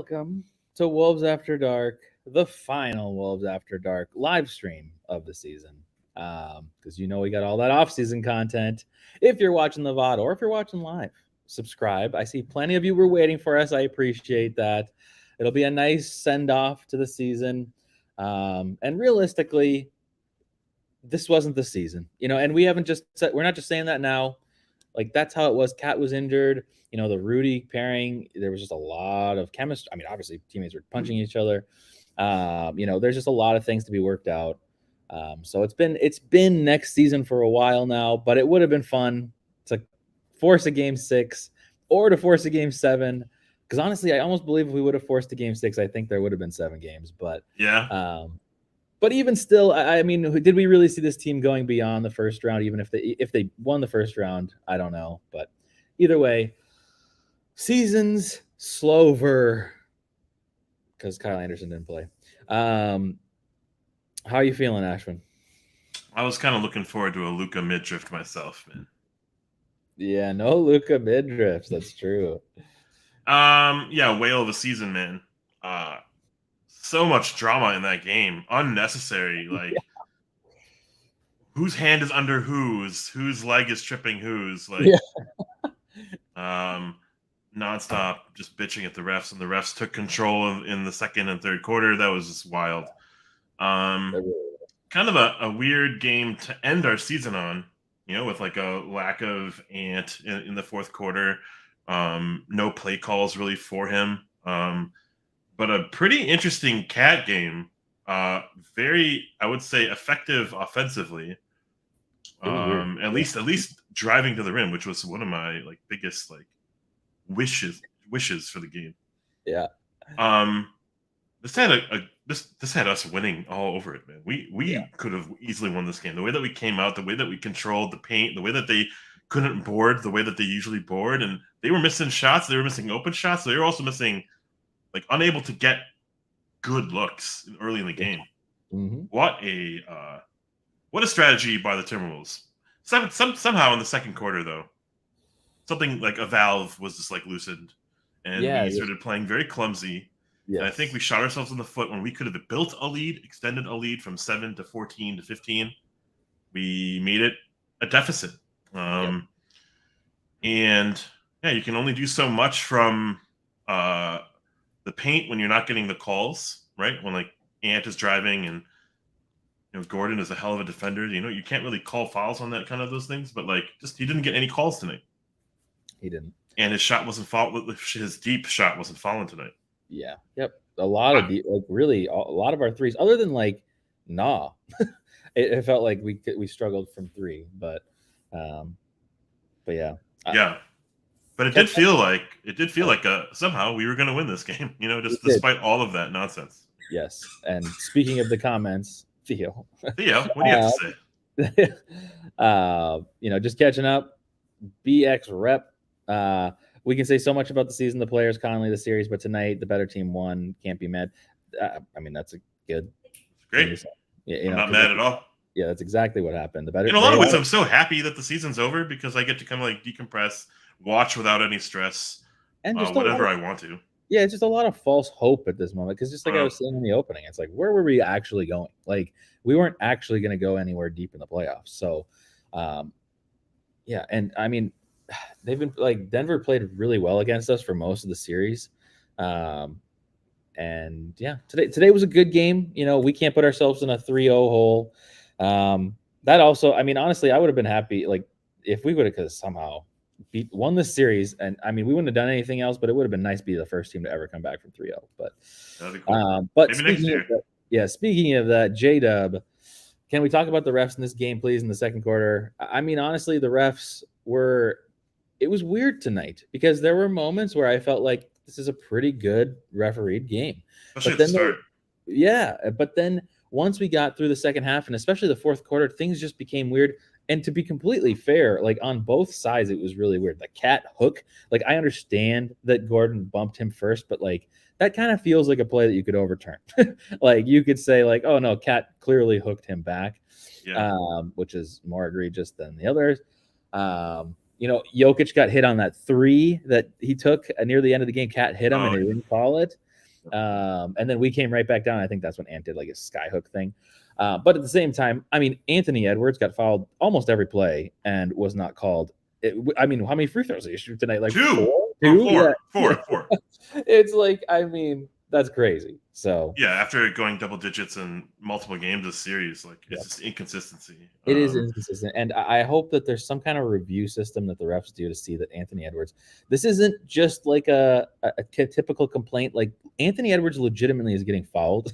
welcome to Wolves After Dark, the final Wolves After Dark live stream of the season. Because we got all that off-season content. If you're watching the VOD or if you're watching live, subscribe. I see plenty of you were waiting for us. I appreciate that. It'll be a nice send-off to the season. And realistically, this wasn't the season, and we're not just saying that now. Like, that's how it was. Cat was injured. The Rudy pairing, there was just a lot of chemistry. I mean, obviously teammates were punching each other. There's just a lot of things to be worked out. So it's been next season for a while now, but it would have been fun to force a game 6 or to force a game 7. Because honestly, I almost believe if we would have forced a game 6, I think there would have been 7 games. But yeah. But even still, I mean, did we really see this team going beyond the first round? Even if they won the first round, I don't know. But either way, season's slower because Kyle Anderson didn't play. How are you feeling, Ashwin? I was kind of looking forward to a Luka mid-drift myself, man. Yeah, no Luka mid-drifts. That's true. Yeah, whale of a season, man. So much drama in that game. Unnecessary. Like, whose hand is under whose leg is tripping whose. Like, nonstop just bitching at the refs, and the refs took control in the second and third quarter. That was just wild. Kind of a weird game to end our season on, with like a lack of Ant in the fourth quarter. No play calls really for him. But a pretty interesting Cat game. Very, I would say, effective offensively. At least driving to the rim, which was one of my biggest wishes for the game. Yeah. This had us winning all over it, man. We could have easily won this game. The way that we came out, the way that we controlled the paint, the way that they couldn't board the way that they usually board, and they were missing shots. They were missing open shots. They were also missing, unable to get good looks early in the game. Mm-hmm. What a strategy by the Timberwolves. Somehow in the second quarter, though, something like a valve was just loosened, and we started playing very clumsy. Yes. And I think we shot ourselves in the foot when we could have built a lead, extended a lead from 7 to 14 to 15. We made it a deficit. And yeah, you can only do so much from the paint when you're not getting the calls, right? When Ant is driving and Gordon is a hell of a defender. You can't really call fouls on that kind of those things, but he didn't get any calls tonight. He didn't, and his shot wasn't his deep shot wasn't falling tonight. Yeah. Yep. A lot of really a lot of our threes, other than it felt like we struggled from 3, but yeah. Yeah. But it did feel like somehow we were going to win this game, despite all of that nonsense. Yes. And speaking of the comments, Theo, what do you have to say? Just catching up. BX rep. We can say so much about the season, the players, Conley, the series, but tonight the better team won. Can't be mad. I mean, that's a good. Great. I'm not mad at all. Yeah, that's exactly what happened. The better. In a lot of ways, I'm so happy that the season's over because I get to kind of decompress, watch without any stress, and just whatever I want to. Yeah, it's just a lot of false hope at this moment because just I was saying in the opening, it's where were we actually going? We weren't actually going to go anywhere deep in the playoffs. So, yeah, and I mean, they've been Denver played really well against us for most of the series. And yeah, today was a good game. We can't put ourselves in a 3-0 hole. That also, I mean, honestly, I would have been happy if we would have somehow won this series. And I mean, we wouldn't have done anything else, but it would have been nice to be the first team to ever come back from 3-0. But that'd be cool. But speaking of that, J-Dub, can we talk about the refs in this game, please, in the second quarter? I mean, honestly, the refs it was weird tonight because there were moments where I felt like this is a pretty good refereed game. Especially at the start. But then once we got through the second half and especially the fourth quarter, things just became weird. And to be completely fair, on both sides, it was really weird. The Cat hook, I understand that Gordon bumped him first, but that kind of feels like a play that you could overturn. You could say oh no, Cat clearly hooked him back, which is more egregious than the others. Jokic got hit on that 3 that he took near the end of the game. Cat hit him and he didn't call it. And then we came right back down. I think that's when Ant did like a skyhook thing. But at the same time, I mean, Anthony Edwards got fouled almost every play and was not called. I mean, how many free throws did he shoot tonight? Like Two. four? Four. Yeah. Four. It's like, I mean, that's crazy. So yeah, after going double digits in multiple games this series, like it's just inconsistency. It is inconsistent, and I hope that there's some kind of review system that the refs do to see that Anthony Edwards. This isn't just like a typical complaint. Like Anthony Edwards legitimately is getting fouled,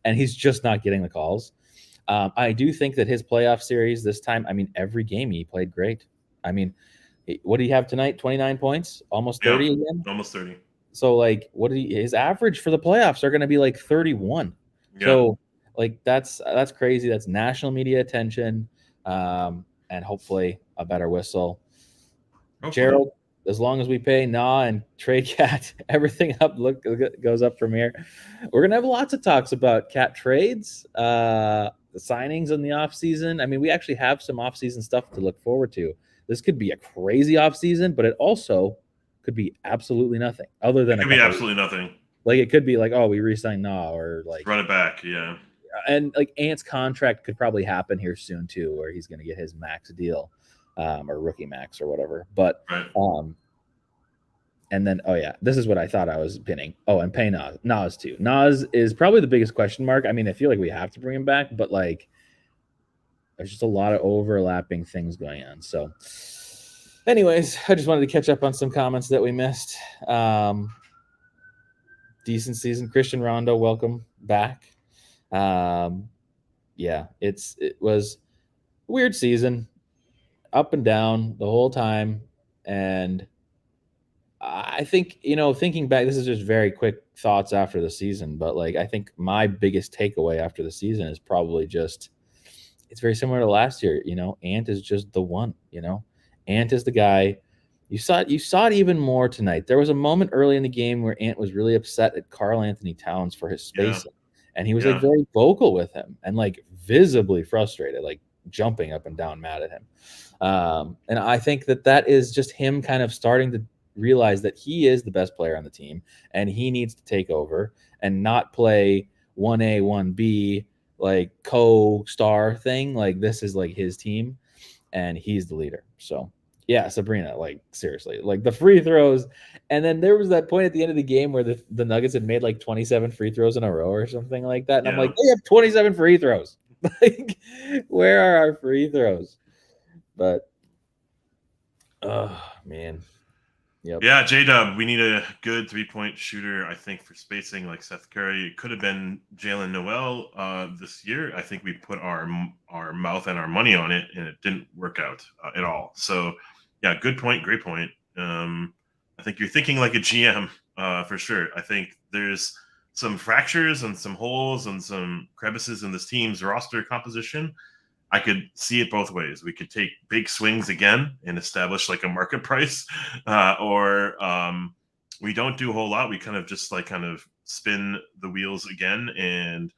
and he's just not getting the calls. I do think that his playoff series this time. I mean, every game he played great. I mean, what do you have tonight? 29 points, almost 30 again. Almost 30. So like, his average for the playoffs are going to be like 31. Yeah. So like that's crazy. That's national media attention, and hopefully a better whistle. Hopefully. Gerald, as long as we pay Nah and Trey Cat, everything goes up from here. We're gonna have lots of talks about Cat trades, the signings in the offseason. I mean, we actually have some offseason stuff to look forward to. This could be a crazy offseason, but it also could be absolutely nothing other than absolutely nothing. Like it could be like, oh, we re-signed Nah, or like run it back, yeah. And like Ant's contract could probably happen here soon too, where he's going to get his max deal, or rookie max or whatever. But and then this is what I thought I was pinning. Oh, and pay Nas too. Nas is probably the biggest question mark. I mean, I feel like we have to bring him back, but like there's just a lot of overlapping things going on. So anyways, I just wanted to catch up on some comments that we missed. Decent season. Christian Rondo, welcome back. It was a weird season, up and down the whole time. And I think, thinking back, this is just very quick thoughts after the season, but like, I think my biggest takeaway after the season is probably just, it's very similar to last year. Ant is just the one, Ant is the guy. You saw it even more tonight. There was a moment early in the game where Ant was really upset at Karl Anthony Towns for his spacing. Yeah. And he was like very vocal with him and like visibly frustrated, like jumping up and down, mad at him. And I think that is just him kind of starting to realize that he is the best player on the team and he needs to take over and not play 1A, 1B, like co-star thing. Like this is like his team and he's the leader. So yeah, Sabrina, like seriously, like the free throws. And then there was that point at the end of the game where the Nuggets had made like 27 free throws in a row or something like that. And I'm like, they have 27 free throws. Like, where are our free throws? But, oh, man. Yep. Yeah, J-Dub, we need a good three-point shooter, I think, for spacing like Seth Curry. It could have been Jalen Noel this year. I think we put our mouth and our money on it, and it didn't work out at all. So, yeah, good point, great point. I think you're thinking like a GM for sure. I think there's some fractures and some holes and some crevices in this team's roster composition. I could see it both ways. We could take big swings again and establish like a market price, or we don't do a whole lot. We kind of spin the wheels again and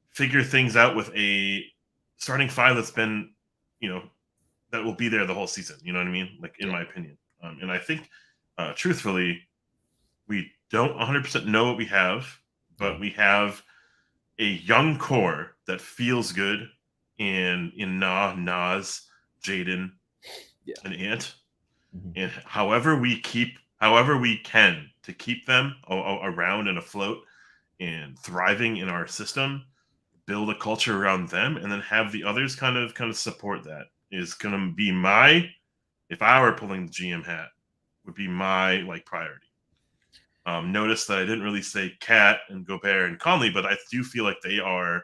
figure things out with a starting five that's been, that will be there the whole season. You know what I mean? Like in my opinion. And I think, truthfully, we don't 100% know what we have, but we have a young core that feels good. And in Nas, Jaden, and Ant, and however we can to keep them around and afloat and thriving in our system, build a culture around them, and then have the others kind of support that is going to be if I were pulling the GM hat, would be my like priority. Notice that I didn't really say Cat and Gobert and Conley, but I do feel like they are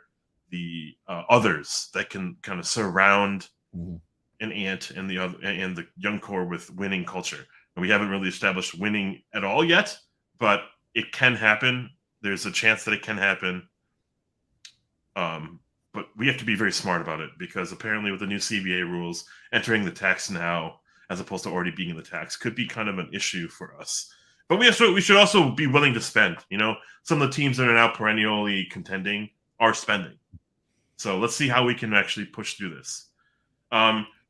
the others that can kind of surround an Ant and the young core with winning culture. And we haven't really established winning at all yet, but it can happen. There's a chance that it can happen. But we have to be very smart about it because apparently with the new CBA rules, entering the tax now as opposed to already being in the tax could be kind of an issue for us. But we should also be willing to spend. Some of the teams that are now perennially contending are spending. So let's see how we can actually push through this.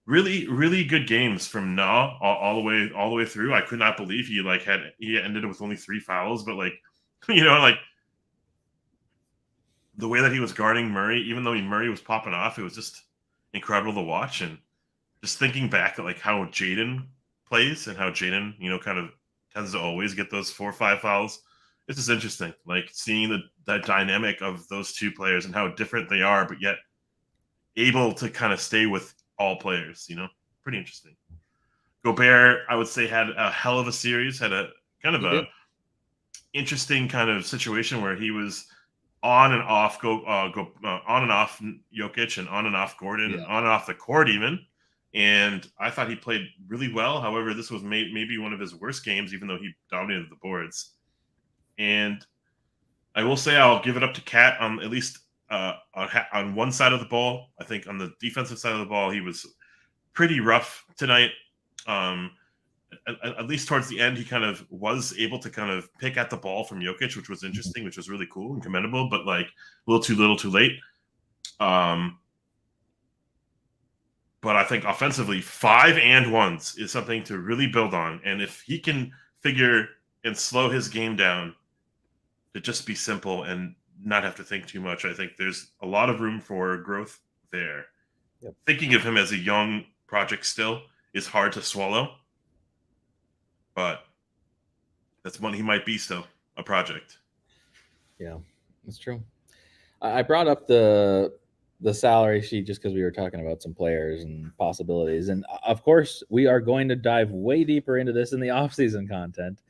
Really, really good games from Na all the way through. I could not believe he ended with only 3 fouls, but like Like the way that he was guarding Murray, even though Murray was popping off, it was just incredible to watch. And just thinking back at like how Jaden plays and how Jaden, kind of tends to always get those 4 or 5 fouls. It's just interesting, like seeing the dynamic of those two players and how different they are, but yet able to kind of stay with all players. Pretty interesting. Gobert, I would say, had a hell of a series. Had a kind of a interesting kind of situation where he was on and off on and off Jokic and on and off Gordon and on and off the court even. And I thought he played really well. However, this was maybe one of his worst games, even though he dominated the boards. And I will say I'll give it up to Cat on at least on one side of the ball. I think on the defensive side of the ball, he was pretty rough tonight. At least towards the end, he kind of was able to kind of pick at the ball from Jokic, which was interesting, which was really cool and commendable, but like a little too late. But I think offensively, 5 and 1s is something to really build on. And if he can figure and slow his game down to just be simple and not have to think too much, I think there's a lot of room for growth there. Yep. Thinking of him as a young project still is hard to swallow, but that's one he might be still, a project. Yeah, that's true. I brought up the salary sheet just because we were talking about some players and possibilities. And of course, we are going to dive way deeper into this in the offseason content.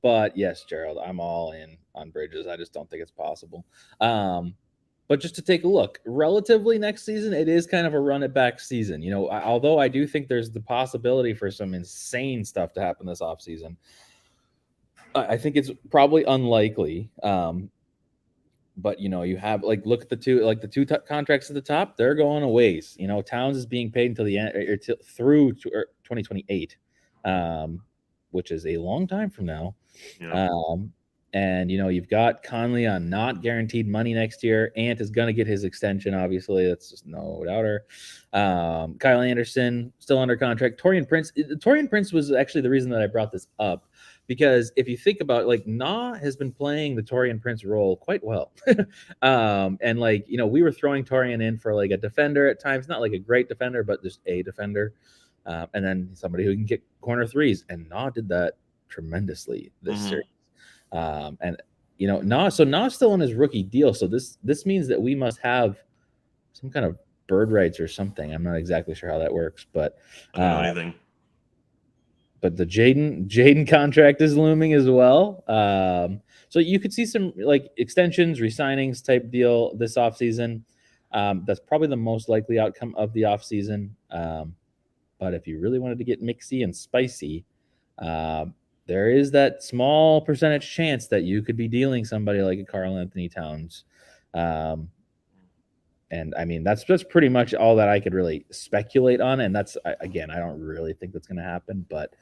But yes, Gerald, I'm all in on Bridges. I just don't think it's possible. But just to take a look, relatively next season, it is kind of a run it back season. Although I do think there's the possibility for some insane stuff to happen this offseason, I think it's probably unlikely. But you have look at the two contracts at the top, they're going a ways. Towns is being paid until the end or through 2028, which is a long time from now. Yeah. And you've got Conley on not guaranteed money next year. Ant is going to get his extension, obviously. That's just no doubter. Kyle Anderson still under contract. Torian Prince was actually the reason that I brought this up, because if you think about Na has been playing the Torian Prince role quite well. And we were throwing Torian in for a defender at times, not like a great defender, but just a defender. And then somebody who can get corner threes. And Na did that tremendously this series. And Na's still on his rookie deal, so this means that we must have some kind of bird rights or something. I'm not exactly sure how that works, but I don't know anything. But the Jaden contract is looming as well. So you could see some extensions, resignings type deal this offseason. That's probably the most likely outcome of the offseason. But if you really wanted to get mixy and spicy, there is that small percentage chance that you could be dealing somebody like a Karl Anthony Towns. And I mean, that's pretty much all that I could really speculate on. And that's, again, I don't really think that's going to happen, but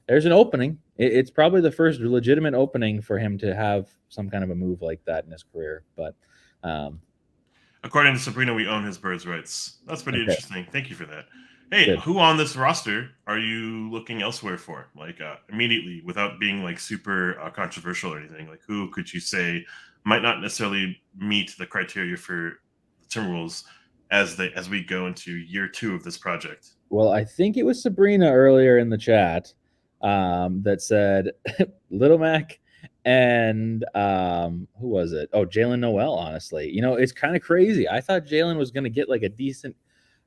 there's an opening. It's probably the first legitimate opening for him to have some kind of a move like that in his career. But according to Sabrina, we own his birds' rights. That's pretty interesting. Thank you for that. Hey, Good. Who on this roster are you looking elsewhere for? Immediately, without being super controversial or anything. Who could you say might not necessarily meet the criteria for the Timberwolves as we go into year 2 of this project? Well, I think it was Sabrina earlier in the chat that said Little Mac and who was it? Oh, Jalen Noel. Honestly, it's kind of crazy. I thought Jalen was going to get a decent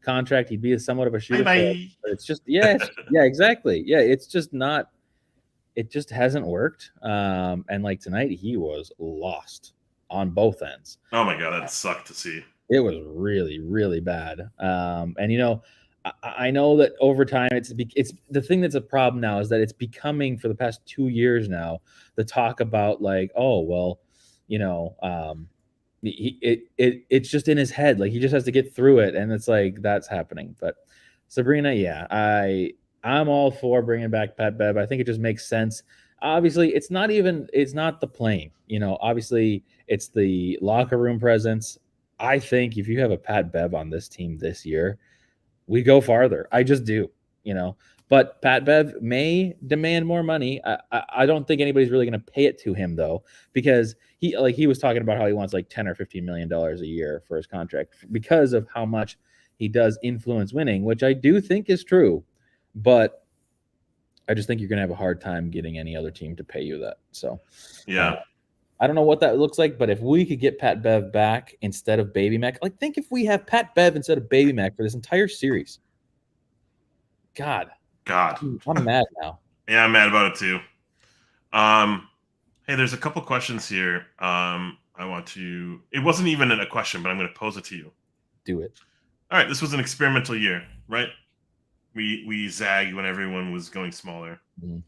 contract. He'd be somewhat of a shooter. Bye-bye. But it's just yeah, exactly. Yeah, it's just not. It just hasn't worked. And tonight, he was lost on both ends. Oh my god, that sucked to see. It was really, really bad. And I know that over time, it's the thing that's a problem now is that it's becoming, for the past 2 years now, the talk about oh well, it's just in his head. He just has to get through it, and it's that's happening. But Sabrina, yeah, I'm all for bringing back Pat Bev. I think it just makes sense. Obviously, it's not the playing. Obviously, it's the locker room presence. I think if you have a Pat Bev on this team this year, we go farther. I just do. But Pat Bev may demand more money. I don't think anybody's really going to pay it to him though, because he was talking about how he wants like $10 or $15 million a year for his contract because of how much he does influence winning, which I do think is true. But I just think you're going to have a hard time getting any other team to pay you that. So Yeah. I don't know what that looks like, but if we could get Pat Bev back instead of Baby Mac, like think if we have Pat Bev instead of Baby Mac for this entire series. God, I'm mad now. Yeah, I'm mad about it too. Hey, there's a couple questions here. I want to. It wasn't even a question, but I'm going to pose it to you. Do it. All right, this was an experimental year, right? We zagged when everyone was going smaller. Mm.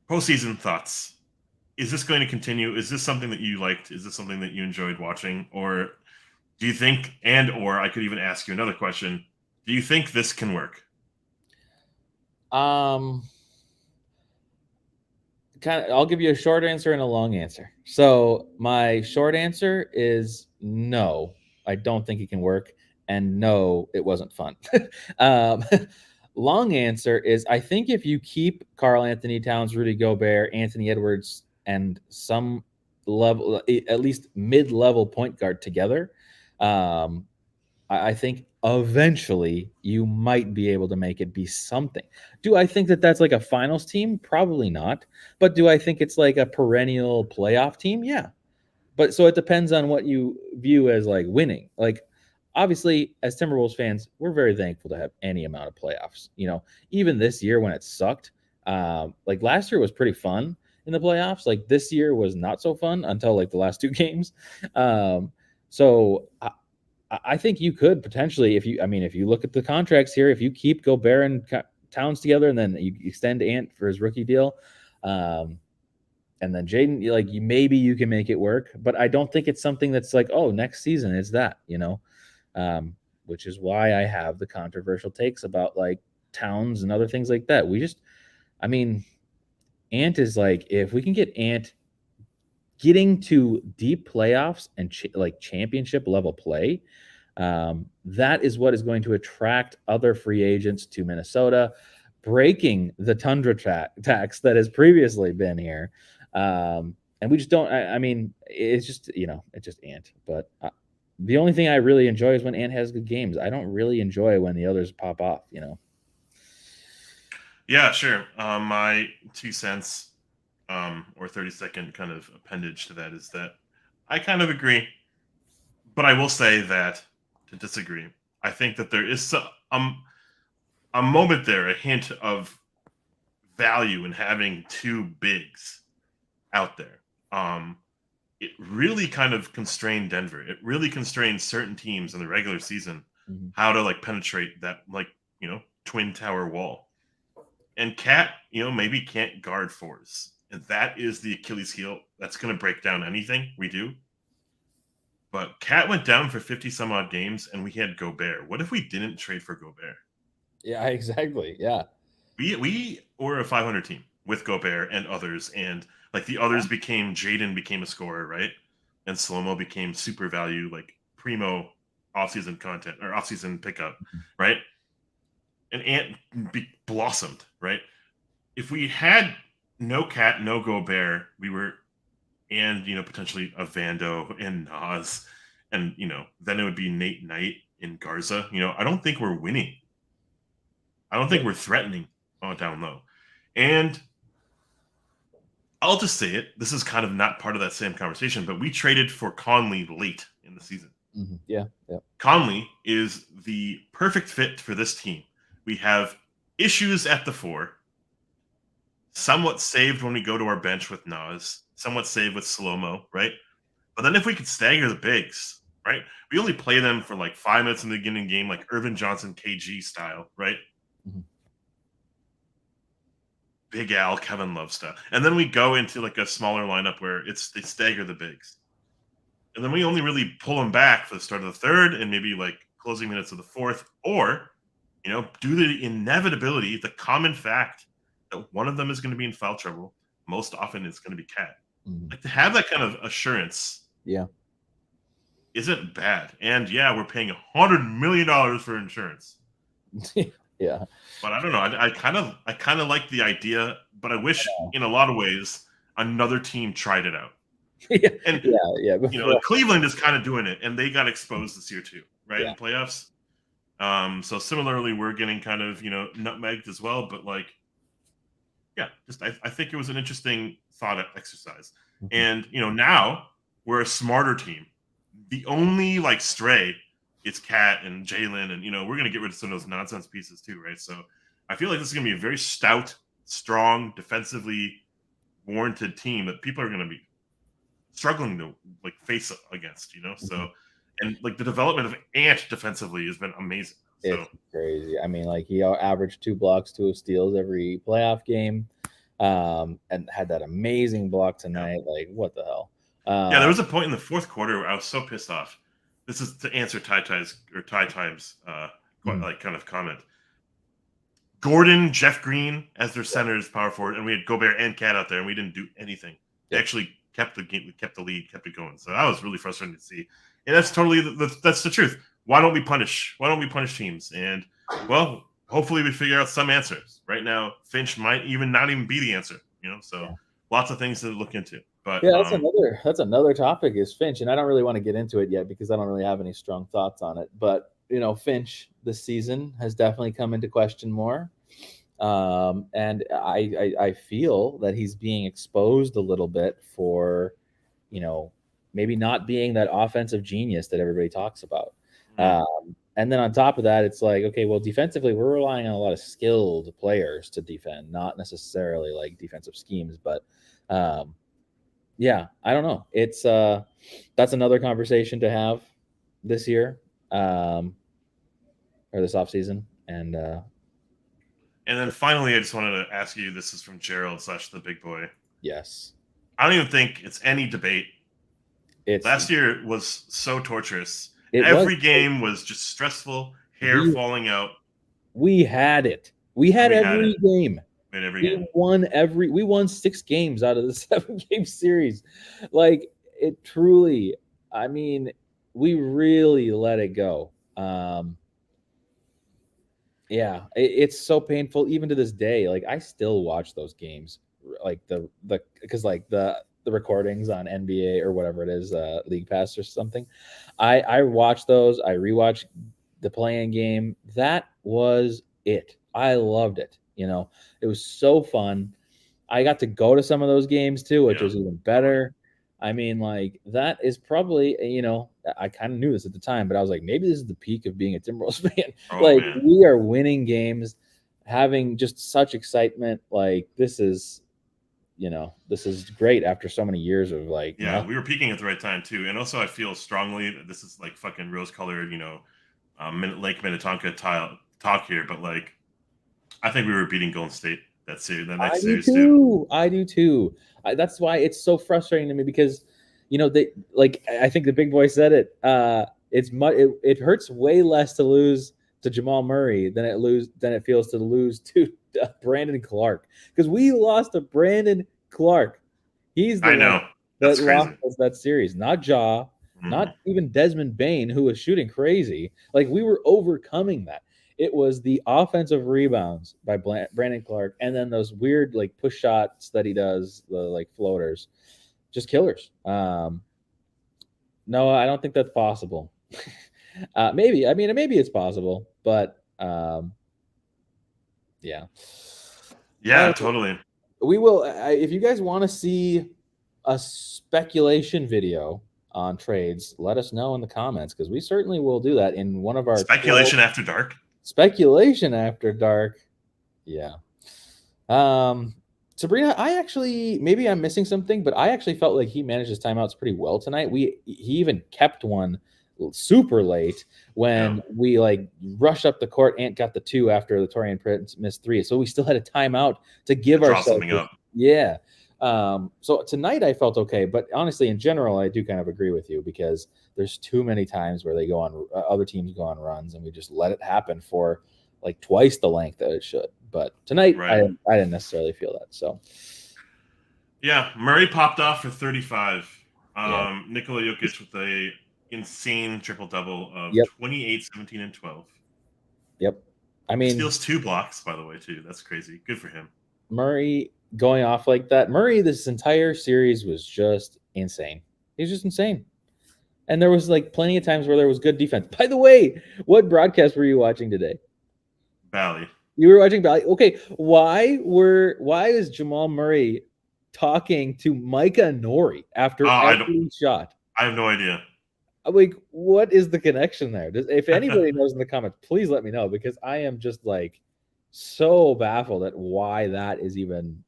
Postseason thoughts. Is this going to continue? Is this something that you liked? Is this something that you enjoyed watching? Or do you think, or I could even ask you another question, do you think this can work? I'll give you a short answer and a long answer. So my short answer is no, I don't think it can work. And no, it wasn't fun. Long answer is I think if you keep Karl Anthony Towns, Rudy Gobert, Anthony Edwards, and some level, at least mid-level point guard together, I think eventually you might be able to make it be something. Do I think that that's like a finals team? Probably not. But do I think it's like a perennial playoff team? Yeah. But so it depends on what you view as like winning. Like obviously as Timberwolves fans, we're very thankful to have any amount of playoffs. Even this year when it sucked, like last year was pretty fun in the playoffs. Like this year was not so fun until like the last two games. So I think you could potentially, if you look at the contracts here, if you keep Gobert and Towns together, and then you extend Ant for his rookie deal, and then Jaden, like maybe you can make it work. But I don't think it's something that's like, oh, next season is that, which is why I have the controversial takes about like Towns and other things like that. Ant is like, if we can get Ant getting to deep playoffs and like championship level play, that is what is going to attract other free agents to Minnesota, breaking the tundra tax that has previously been here. And we just don't. It's just it's just Ant. But the only thing I really enjoy is when Ant has good games. I don't really enjoy when the others pop off. Yeah, sure. My 2 cents, or 30-second kind of appendage to that is that I kind of agree, but I will say that to disagree. I think that there is a moment there, a hint of value in having two bigs out there. It really kind of constrained Denver. It really constrained certain teams in the regular season how to like penetrate that twin tower wall. And Cat, maybe can't guard fours. And that is the Achilles heel. That's going to break down anything we do. But Cat went down for 50 some odd games and we had Gobert. What if we didn't trade for Gobert? Yeah, exactly. Yeah. We were a 500 team with Gobert and others. And like the others Jaden became a scorer, right? And Slow-Mo became super value, like primo offseason content or offseason pickup, right? And Ant blossomed, right? If we had no Cat, no Gobert, and potentially a Vando and Nas, and then it would be Nate Knight and Garza. I don't think we're winning. I don't think we're threatening on down low. And I'll just say it. This is kind of not part of that same conversation, but we traded for Conley late in the season. Mm-hmm. Yeah. Conley is the perfect fit for this team. We have issues at the 4, somewhat saved when we go to our bench with Nas, somewhat saved with Slow-Mo, right? But then if we could stagger the bigs, right? We only play them for like 5 minutes in the beginning game, like Irvin Johnson, KG style, right? Mm-hmm. Big Al, Kevin Love style. And then we go into like a smaller lineup where they stagger the bigs. And then we only really pull them back for the start of the 3rd and maybe like closing minutes of the 4th, or due to the inevitability, the common fact that one of them is going to be in foul trouble, most often it's going to be Cat. Mm-hmm. Like to have that kind of assurance, isn't bad. And yeah, we're paying $100 million for insurance. Yeah. But I don't know. I kind of like the idea, but I wish in a lot of ways another team tried it out. Yeah. And Yeah. Before. like Cleveland is kind of doing it, and they got exposed this year too, right, Yeah. in playoffs. So similarly, we're getting kind of nutmegged as well. But like, yeah, just I think it was an interesting thought exercise. Mhm. And now we're a smarter team. The only like stray is Cat and Jalen, and we're gonna get rid of some of those nonsense pieces too, right? So I feel like this is gonna be a very stout, strong, defensively warranted team that people are gonna be struggling to like face against, Mhm. So and like the development of Ant defensively has been amazing. So It's crazy. I mean, like he averaged 2 blocks, 2 steals every playoff game, and had that amazing block yeah. tonight. Like, what the hell? Yeah, there Uh, was a point in the fourth quarter where I was so pissed off. This is to answer Ty Times quite mm, like kind of comment. Gordon, Jeff Green as their centers, power forward, and we had Gobert and Cat out there, and we didn't do anything. They yep. actually kept the game, kept the lead, kept it going. So that was really frustrating to see. And that's totally that's the truth. Why don't we punish? Why don't we punish teams? And well, hopefully we figure out some answers. Right now, Finch might even not even be the answer. So Yeah. lots of things to look into. But Yeah, that's another topic is Finch, and I don't really want to get into it yet because I don't really have any strong thoughts on it. But Finch this season has definitely come into question more. And I feel that he's being exposed a little bit for, you know, maybe not being that offensive genius that everybody talks about. mm, And then on top of that, it's like, okay, well, defensively, we're relying on a lot of skilled players to defend, not necessarily like defensive schemes. But yeah, I don't know. It's that's another conversation to have this year, or this offseason. And and then finally, I just wanted to ask you. This is from Gerald slash the big boy. yes, I don't even think it's any debate. it's Last year was so torturous. it was Every game was just stressful, hair we falling out, we had it. We and had we had it every game. in every We game. won 6 games out of the 7 game series. Like it truly, I mean, we really let it go. Yeah, it's so painful even to this day. Like I still watch those games, like the because like the recordings on NBA or whatever it is, League Pass or something. I watch those. I rewatch the playing game. That was it. I loved it. It was so fun. I got to go to some of those games too, which Yeah, was even totally. better. I mean, like that is probably, I kind of knew this at the time, but I was like, maybe this is the peak of being a Timberwolves fan. Oh Like man. we are winning games, having just such excitement. Like this is great after so many years of like Yeah, nothing. we were peaking at the right time too. And also I feel strongly that this is like fucking rose colored, Lake Minnetonka talk here, but like I think we were beating Golden State that I next do series too. too. I do too. That's why it's so frustrating to me because, they like. I think the big boy said it. It hurts way less to lose to Jamal Murray than it feels to lose to Brandon Clark because we lost to Brandon Clark. He's the I one know. that That's lost crazy. us that series, not Jaw, Mhm. not even Desmond Bain, who was shooting crazy. Like we were overcoming that. It was the offensive rebounds by Brandon Clark, and then those weird like push shots that he does, the like floaters, just killers. No, I don't think that's possible. Maybe, I mean, maybe it's possible, but yeah. Yeah, totally. We will. If you guys want to see a speculation video on trades, let us know in the comments because we certainly will do that in one of our 12 Speculation after dark. speculation after dark. Yeah. Um, Sabrina, I actually maybe I'm missing something, but I actually felt like he managed his timeouts pretty well tonight. He even kept one super late Yeah. when we like rushed up the court. Ant got the two after the Torian Prince missed three, so we still had a timeout to To give draw ourselves. something up. Yeah. So tonight I felt okay, but honestly, in general, I do kind of agree with you because there's too many times where they go on other teams go on runs, and we just let it happen for like twice the length that it should. But tonight, Right. I didn't necessarily feel that. So Yeah, Murray popped off for 35. yeah, Nikola Jokic with a insane triple double of yep, 28, 17, and 12. yep. I mean, steals 2 blocks, by the way, too. That's crazy. Good for him. Murray going off like that. Murray, this entire series was just insane. He's just insane. And there was like plenty of times where there was good defense. By the way, what broadcast were you watching today? Bally. You were watching Bally. Okay, why is Jamal Murray talking to Micah Nori after every shot? I have no idea. Like, what is the connection there? If anybody knows in the comments, please let me know, because I am just like so baffled at why that is even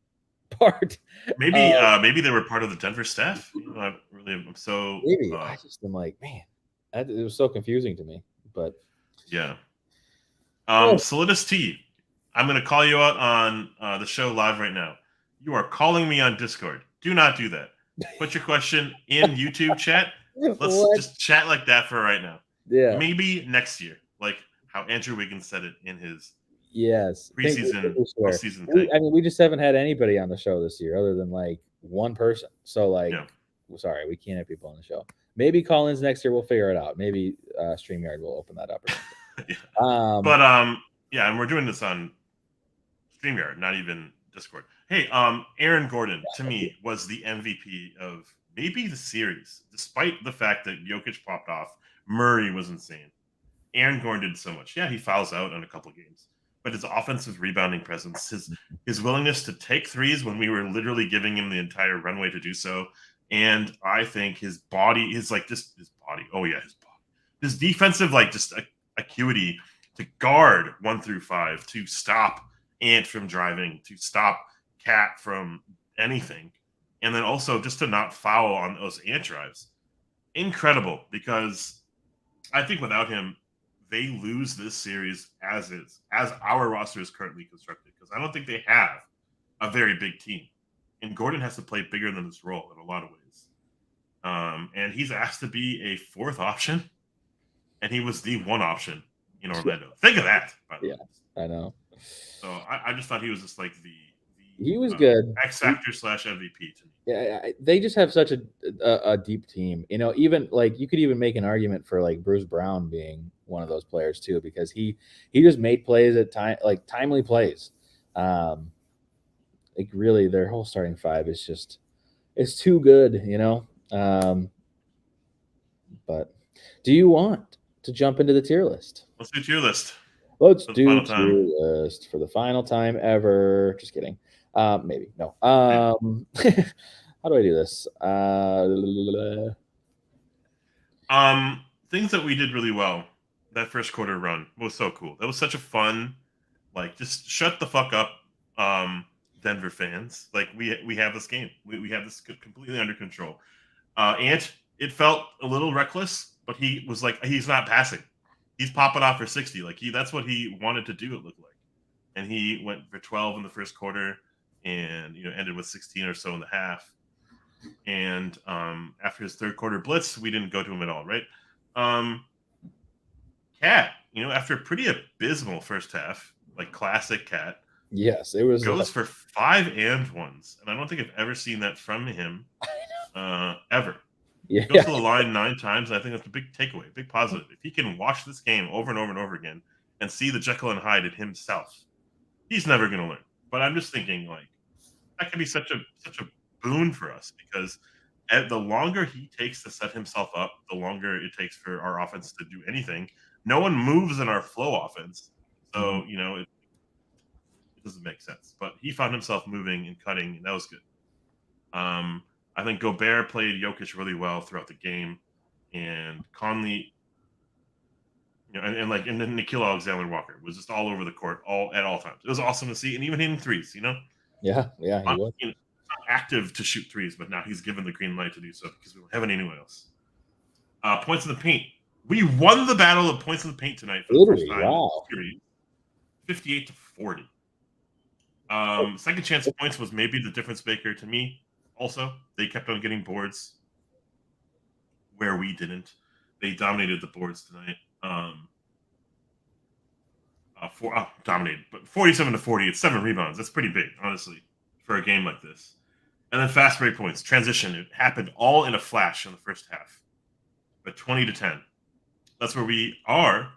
part. Maybe they were part of the Denver staff. I'm so Maybe I just am like, man, it was so confusing to me. But yeah. Solidus T, I'm going to call you out on the show live right now. You are calling me on Discord. Do not do that. Put your question in YouTube chat. Let's just chat like that for right now. Yeah. Maybe next year, like how Andrew Wiggins said it in his preseason postseason thing. I mean, we just haven't had anybody on the show this year other than like one person. So like, sorry, we can't have people on the show. Maybe call-ins next year. We'll figure it out. Maybe StreamYard will open that up. Yeah. And we're doing this on StreamYard, not even Discord. Hey, Aaron Gordon, to me, was the MVP of maybe the series, despite the fact that Jokic popped off. Murray was insane. Aaron Gordon did so much. Yeah, he fouls out in a couple games, but his offensive rebounding presence, his willingness to take threes when we were literally giving him the entire runway to do so, and I think his body, his body. Oh yeah, his body, his defensive acuity to guard 1 through 5, to stop Ant from driving, to stop Cat from anything, and then also just to not foul on those Ant drives. Incredible, because I think without him, they lose this series as our roster is currently constructed, because I don't think they have a very big team. And Gordon has to play bigger than this role in a lot of ways. And he's asked to be a 4th option, and he was the 1 option in Orlando. Think of that, by the way. I know. So I just thought he was just like he was good X Factor / MVP to me. Yeah, they just have such a deep team. You know, even like you could even make an argument for like Bruce Brown being one of those players too, because he just made plays at timely plays. Like really, their whole starting 5 is just it's too good, you know. But do you want to jump into the tier list? Let's do tier list. Let's do tier list for the final time ever. Just kidding. Maybe no. How do I do this? Things that we did really well. That first quarter run was so cool. That was such a fun, like, just shut the fuck up, Denver fans. Like, we have this game. We have this completely under control. Ant, it felt a little reckless, but he was like, he's not passing. He's popping off for 60. Like, that's what he wanted to do, it looked like. And he went for 12 in the first quarter, and ended with 16 or so in the half. And after his third quarter blitz, we didn't go to him at all, right? Cat, after a pretty abysmal first half, like classic Cat. Yes, it was. Goes for 5 and 1s, and I don't think I've ever seen that from him, ever. Yeah. Goes to the line 9 times, and I think that's a big takeaway, big positive. If he can watch this game over and over and over again and see the Jekyll and Hyde in himself, he's never going to learn. But I'm just thinking, like, that could be such a boon for us, because the longer he takes to set himself up, the longer it takes for our offense to do anything. No one moves in our flow offense, so it doesn't make sense. But he found himself moving and cutting, and that was good. I think Gobert played Jokic really well throughout the game, and Conley, and then Nickeil Alexander-Walker was just all over the court, at all times. It was awesome to see, and even hitting threes. Yeah, he was. Not active to shoot threes, but now he's given the green light to do so because we don't have anyone else. Points in the paint. We won the battle of points in the paint tonight for the first time. Wow. 58-40. Second chance points was maybe the difference maker to me. Also, they kept on getting boards where we didn't. They dominated the boards tonight. Dominated, but 47-40. It's 7 rebounds. That's pretty big, honestly, for a game like this. And then fast break points, transition. It happened all in a flash in the first half. But 20-10. That's where we are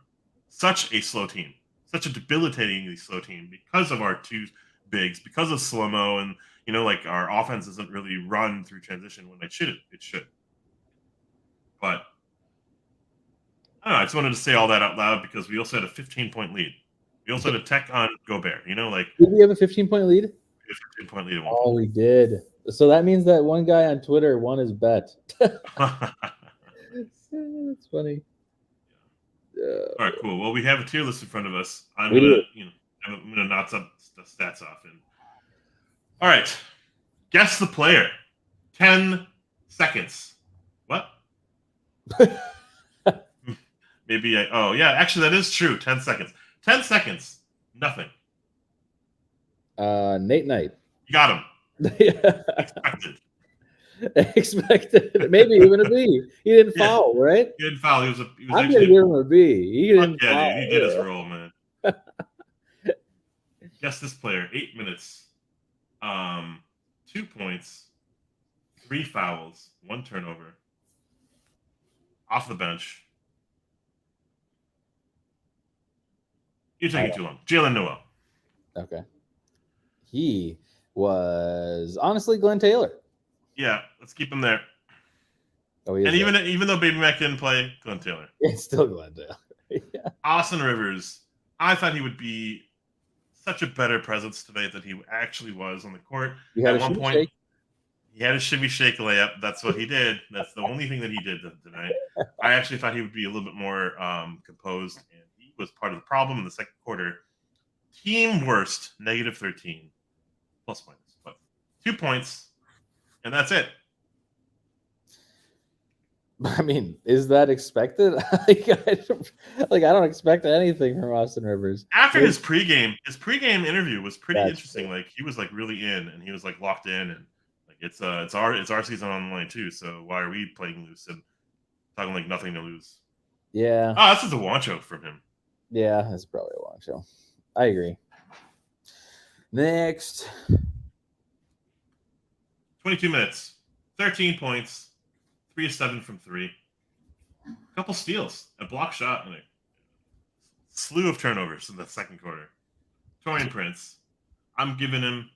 such a slow team. such a debilitatingly slow team because of our two bigs, because of slow-mo, and like our offense doesn't really run through transition when it should. But I don't know. I just wanted to say all that out loud because we also had a 15-point lead. We also had a tech on Gobert. Did we have a 15-point lead? We had a 15-point lead at one Oh, point. we did. So that means that one guy on Twitter won his bet. That's funny. All right, cool. Well, we have a tier list in front of us. I'm We gonna, do. I'm gonna knock some stats off. All right, guess the player. 10 seconds. What? Maybe oh yeah, actually that is true. 10 seconds. 10 seconds. Nothing. Nate Knight. You got him. Expected. Expected. Maybe even a B. He didn't foul, right? He didn't foul. He was I'm gonna give him a B. He didn't foul. Dude, he did his role, man. Guess this player. 8 minutes. 2 points. 3 fouls. 1 turnover. Off the bench. You're taking too long. Jalen Noel. Okay. He was honestly Glenn Taylor. Yeah, let's keep him there. Oh, and even though Baby Mac didn't play, Glenn Taylor. It's still Glenn Taylor. Yeah. Austin Rivers. I thought he would be such a better presence today than he actually was on the court. At one point, he had a shimmy shake layup. That's what he did. That's the only thing that he did tonight. I actually thought he would be a little bit more composed, and he was part of the problem in the second quarter. Team worst, -13, plus minus, but 2 points, and that's it. I mean, is that expected? I don't expect anything from Austin Rivers. After his pregame interview was pretty interesting. True. Like he was like really in, and he was like locked in, and like it's our season on the line too. So why are we playing loose and talking like nothing to lose? Yeah. Oh, this is a wancho from him. Yeah, that's probably a wancho. I agree. Next. 22 minutes, 13 points. 3 of 7 from 3. A couple steals, a block shot, and a slew of turnovers in the second quarter. Taurean Prince. I'm giving him.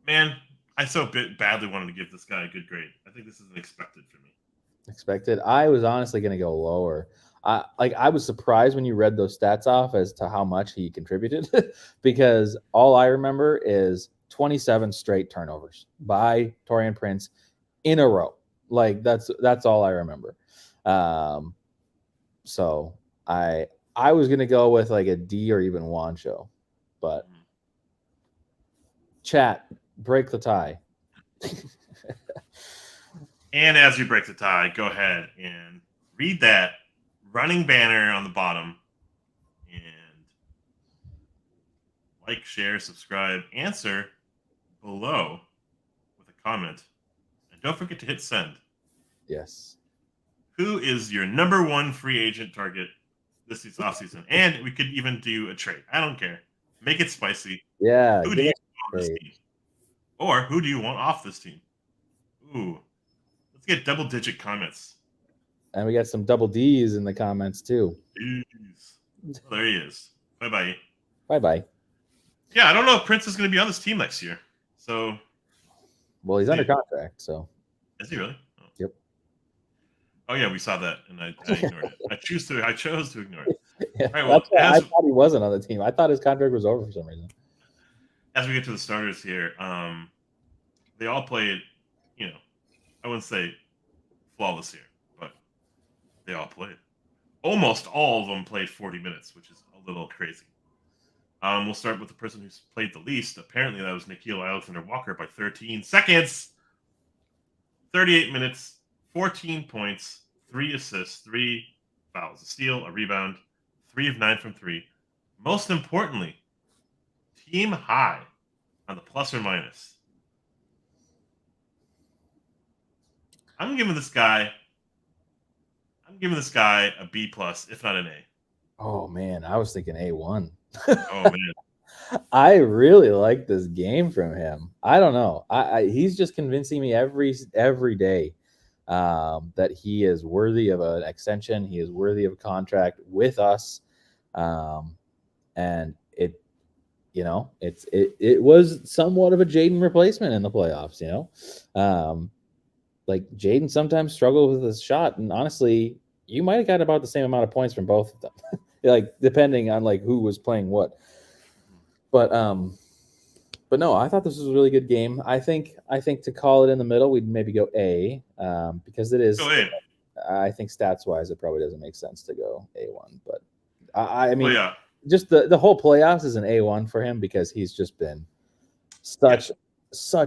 Man, I so badly wanted to give this guy a good grade. I think this is expected for me. Expected. I was honestly going to go lower. I was surprised when you read those stats off as to how much he contributed because all I remember is 27 straight turnovers by Taurean Prince in a row. Like that's all I remember. So I was gonna go with like a D or even Wancho, but chat, break the tie. And as you break the tie, go ahead and read that running banner on the bottom and like, share, subscribe, answer below with a comment. And don't forget to hit send. Yes. Who is your number 1 free agent target this offseason? And we could even do a trade. I don't care. Make it spicy. Yeah. Who do you want on this team? Or who do you want off this team? Ooh. Let's get double-digit comments. And we got some double D's in the comments too. Jeez. Oh, there he is. Bye-bye. Bye-bye. Yeah, I don't know if Prince is going to be on this team next year. So. Well, he's under contract, so. Is he really? Oh. Yep. Oh yeah, we saw that, and I ignored it. I chose to ignore it. Yeah, right, well, I thought he wasn't on the team. I thought his contract was over for some reason. As we get to the starters here, they all played, I wouldn't say flawless here, but they all played. Almost all of them played 40 minutes, which is a little crazy. We'll start with the person who's played the least. Apparently, that was Nickeil Alexander-Walker by 13 seconds. 38 minutes, 14 points, 3 assists, 3 fouls, a steal, a rebound, 3 of 9 from 3. Most importantly, team high on the plus or minus. I'm giving this guy a B plus, if not an A. Oh man, I was thinking A1. Oh man. I really like this game from him. I don't know. He's just convincing me every day that he is worthy of an extension. He is worthy of a contract with us. and it was somewhat of a Jaden replacement in the playoffs. Like Jaden sometimes struggled with his shot, and honestly, you might have got about the same amount of points from both of them, like depending on like who was playing what. But no, I thought this was a really good game. I think to call it in the middle, we'd maybe go A, because it is. Go A. I think stats wise, it probably doesn't make sense to go A1, but I mean, Well, yeah. just the whole playoffs is an A1 for him because he's just been such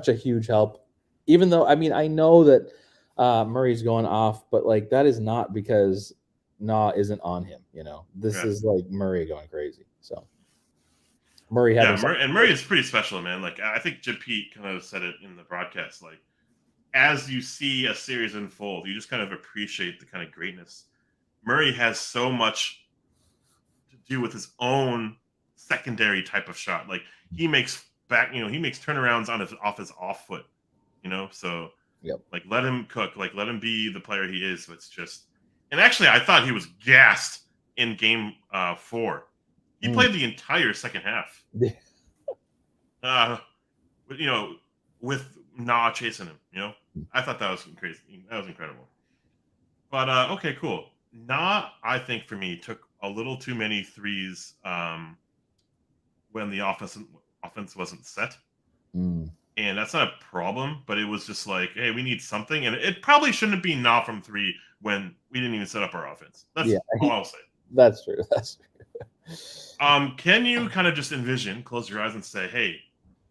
a huge help. Even though I mean I know that Murray's going off, but like that is not because isn't on him. This is like Murray going crazy. So Murray had Murray is pretty special, man. Like I think Jim Pete kind of said it in the broadcast. Like as you see a series unfold, you just kind of appreciate the kind of greatness. Murray has so much to do with his own secondary type of shot. Like he makes he makes turnarounds off his off foot. So like let him cook, like let him be the player he is. It's just, and actually I thought he was gassed in game 4. He played the entire second half. With Nah chasing him. I thought that was crazy. That was incredible. But okay, cool. Nah, I think for me took a little too many threes when the offense wasn't set. And that's not a problem, but it was just like, hey, we need something. And it probably shouldn't be Nah from 3 when we didn't even set up our offense. That's all I'll say. That's true. Can you kind of just close your eyes and say, hey,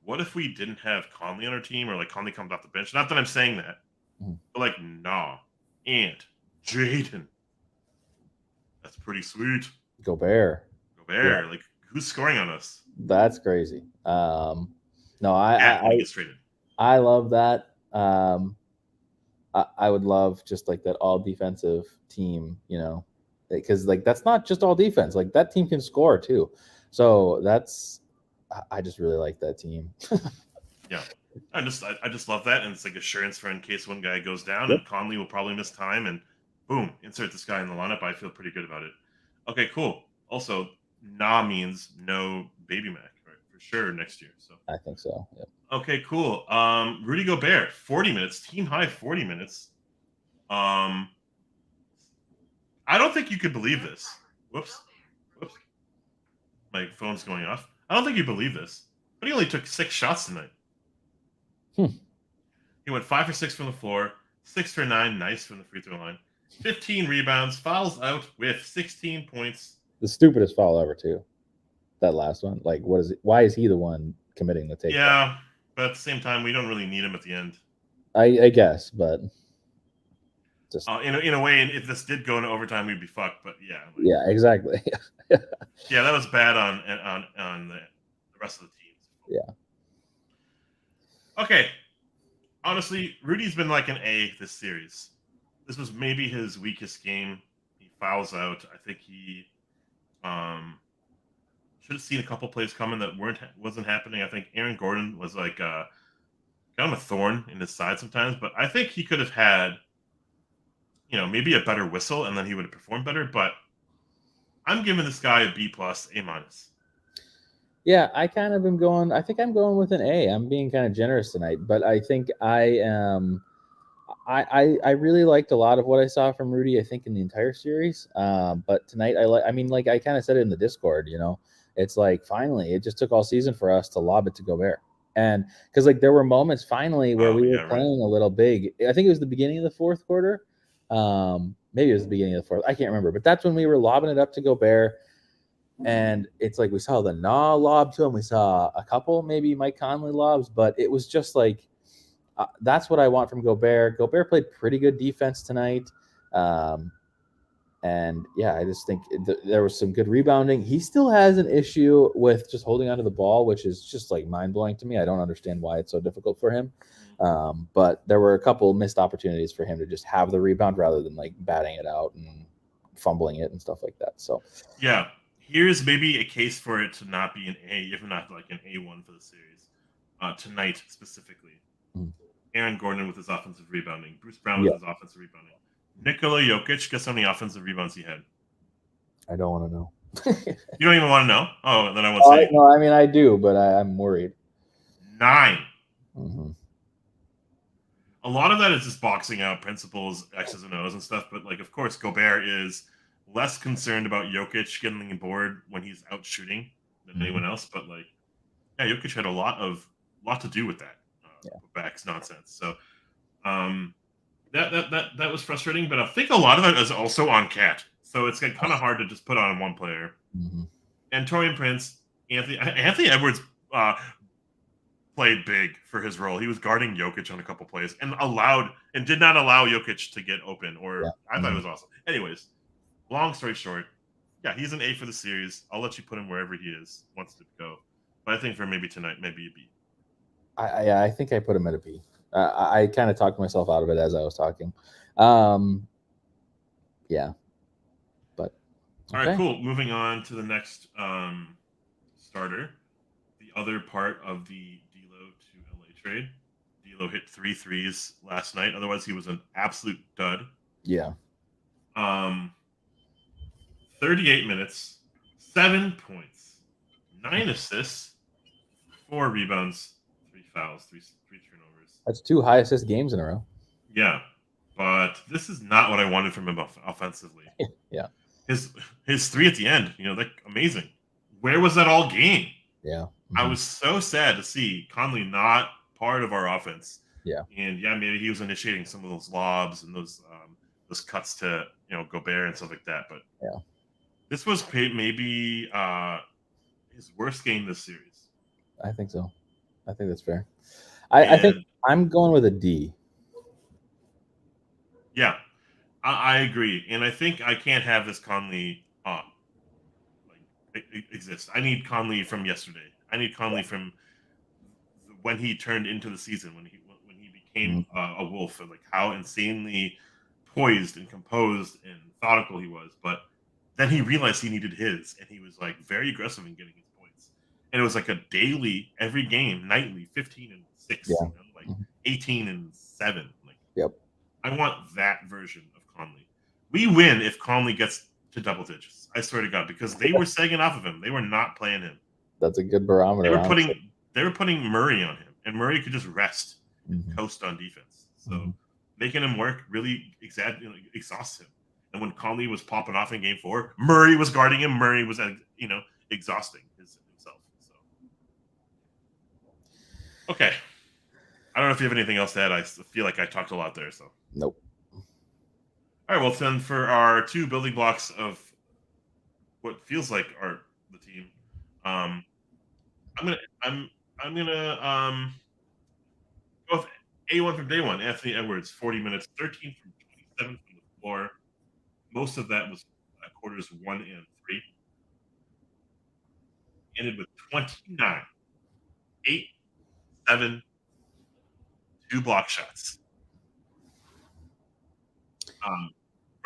what if we didn't have Conley on our team, or like Conley comes off the bench? Not that I'm saying that, but like Nah and Jaden. That's pretty sweet. Gobert. Yeah. Like who's scoring on us? That's crazy. No, I love that. I would love just like that all defensive team, because like that's not just all defense. Like that team can score too. So I just really like that team. Yeah, I just love that, and it's like assurance for in case one guy goes down, and Conley will probably miss time, and boom, insert this guy in the lineup. I feel pretty good about it. Okay, cool. Also, Nah means no Baby Mac, right? For sure next year. So I think so. Yep. Okay, cool. Rudy Gobert, 40 minutes, team high 40 minutes. I don't think you could believe this. Whoops. My phone's going off. I don't think you believe this, but he only took 6 shots tonight. He went 5 for 6 from the floor, 6 for 9, nice from the free throw line, 15 rebounds, fouls out with 16 points. The stupidest foul ever, too. That last one. Like, what is it? Why is he the one committing the take? Yeah, but at the same time, we don't really need him at the end. I guess, but just in a way, if this did go into overtime, we'd be fucked. But yeah, yeah, exactly. Yeah, that was bad on the rest of the teams. Yeah. Okay. Honestly, Rudy's been like an A this series. This was maybe his weakest game. He fouls out. I think he should have seen a couple plays coming that wasn't happening. I think Aaron Gordon was like kind of a thorn in his side sometimes, but I think he could have had maybe a better whistle, and then he would have performed better. But I'm giving this guy a B+, A-. Yeah, I kind of am going. I think I'm going with an A. I'm being kind of generous tonight, but I think I am. I really liked a lot of what I saw from Rudy. I think in the entire series, but tonight I mean, like I kind of said it in the Discord. It's like finally it just took all season for us to lob it to Gobert, and because like there were moments finally where we were playing a little big. I think it was the beginning of the fourth quarter. Maybe it was the beginning of the fourth. I can't remember, but that's when we were lobbing it up to Gobert. And it's like we saw the Nah lob to him. We saw a couple, maybe Mike Conley lobs, but it was just like that's what I want from Gobert. Gobert played pretty good defense tonight. And yeah, I just think there was some good rebounding. He still has an issue with just holding onto the ball, which is just like mind blowing to me. I don't understand why it's so difficult for him. But there were a couple missed opportunities for him to just have the rebound rather than like batting it out and fumbling it and stuff like that. So yeah. Here's maybe a case for it to not be an A, if not like an A1 for the series. Tonight, specifically. Aaron Gordon with his offensive rebounding. Bruce Brown with his offensive rebounding. Nikola Jokic, guess how many offensive rebounds he had? I don't want to know. You don't even want to know? Oh, then I won't say anything. No, I mean I do, but I'm worried. 9. Mm-hmm. A lot of that is just boxing out principles, X's and O's and stuff. But like, of course, Gobert is less concerned about Jokic getting bored when he's out shooting than anyone else. But like, yeah, Jokic had a lot to do with that. Back's nonsense. So that was frustrating. But I think a lot of that is also on Cat. So it's kind of hard to just put on one player. Mm-hmm. And Torian Prince, Anthony Edwards played big for his role. He was guarding Jokic on a couple plays and did not allow Jokic to get open. I thought it was awesome. Anyways, long story short, yeah, he's an A for the series. I'll let you put him wherever he wants to go. But I think for maybe tonight, maybe a B. I think I put him at a B. I kind of talked myself out of it as I was talking. Yeah. But okay. All right, cool. Moving on to the next starter. The other part of the D'Lo to LA trade. D'Lo hit 3 threes last night. Otherwise, he was an absolute dud. Yeah. 38 minutes, 7 points, 9 assists, 4 rebounds, 3 fouls, 3 turnovers. That's 2 high assist games in a row. Yeah, but this is not what I wanted from him offensively. Yeah. His 3 at the end, like amazing. Where was that all game? Yeah. Mm-hmm. I was so sad to see Conley not part of our offense. Yeah. And yeah, maybe he was initiating some of those lobs and those cuts to Gobert and stuff like that. But yeah, this was maybe his worst game this series. I think so. I think that's fair. I think I'm going with a D. Yeah, I agree, and I think I can't have this Conley exist. I need Conley from yesterday. I need Conley from when he turned into the season, when he became a Wolf, and like how insanely poised and composed and methodical he was. But then he realized he needed his, and he was like very aggressive in getting his points. And it was like a daily, every game, nightly, 15 and 6, like 18 and 7. Like, yep. I want that version of Conley. We win if Conley gets to double digits. I swear to God, because they were sagging off of him. They were not playing him. That's a good barometer. They were putting Murray on him, and Murray could just rest and coast on defense. So making him work really exhausts him. And when Conley was popping off in Game 4, Murray was guarding him. Murray was exhausting himself. So okay, I don't know if you have anything else to add. I feel like I talked a lot there. So nope. All right, well then for our 2 building blocks of what feels like the team, I'm gonna go with A1 from day one. Anthony Edwards, 40 minutes, 13 from 27 from the floor. Most of that was quarters 1 and 3. Ended with 29, 8, 7, 2 block shots.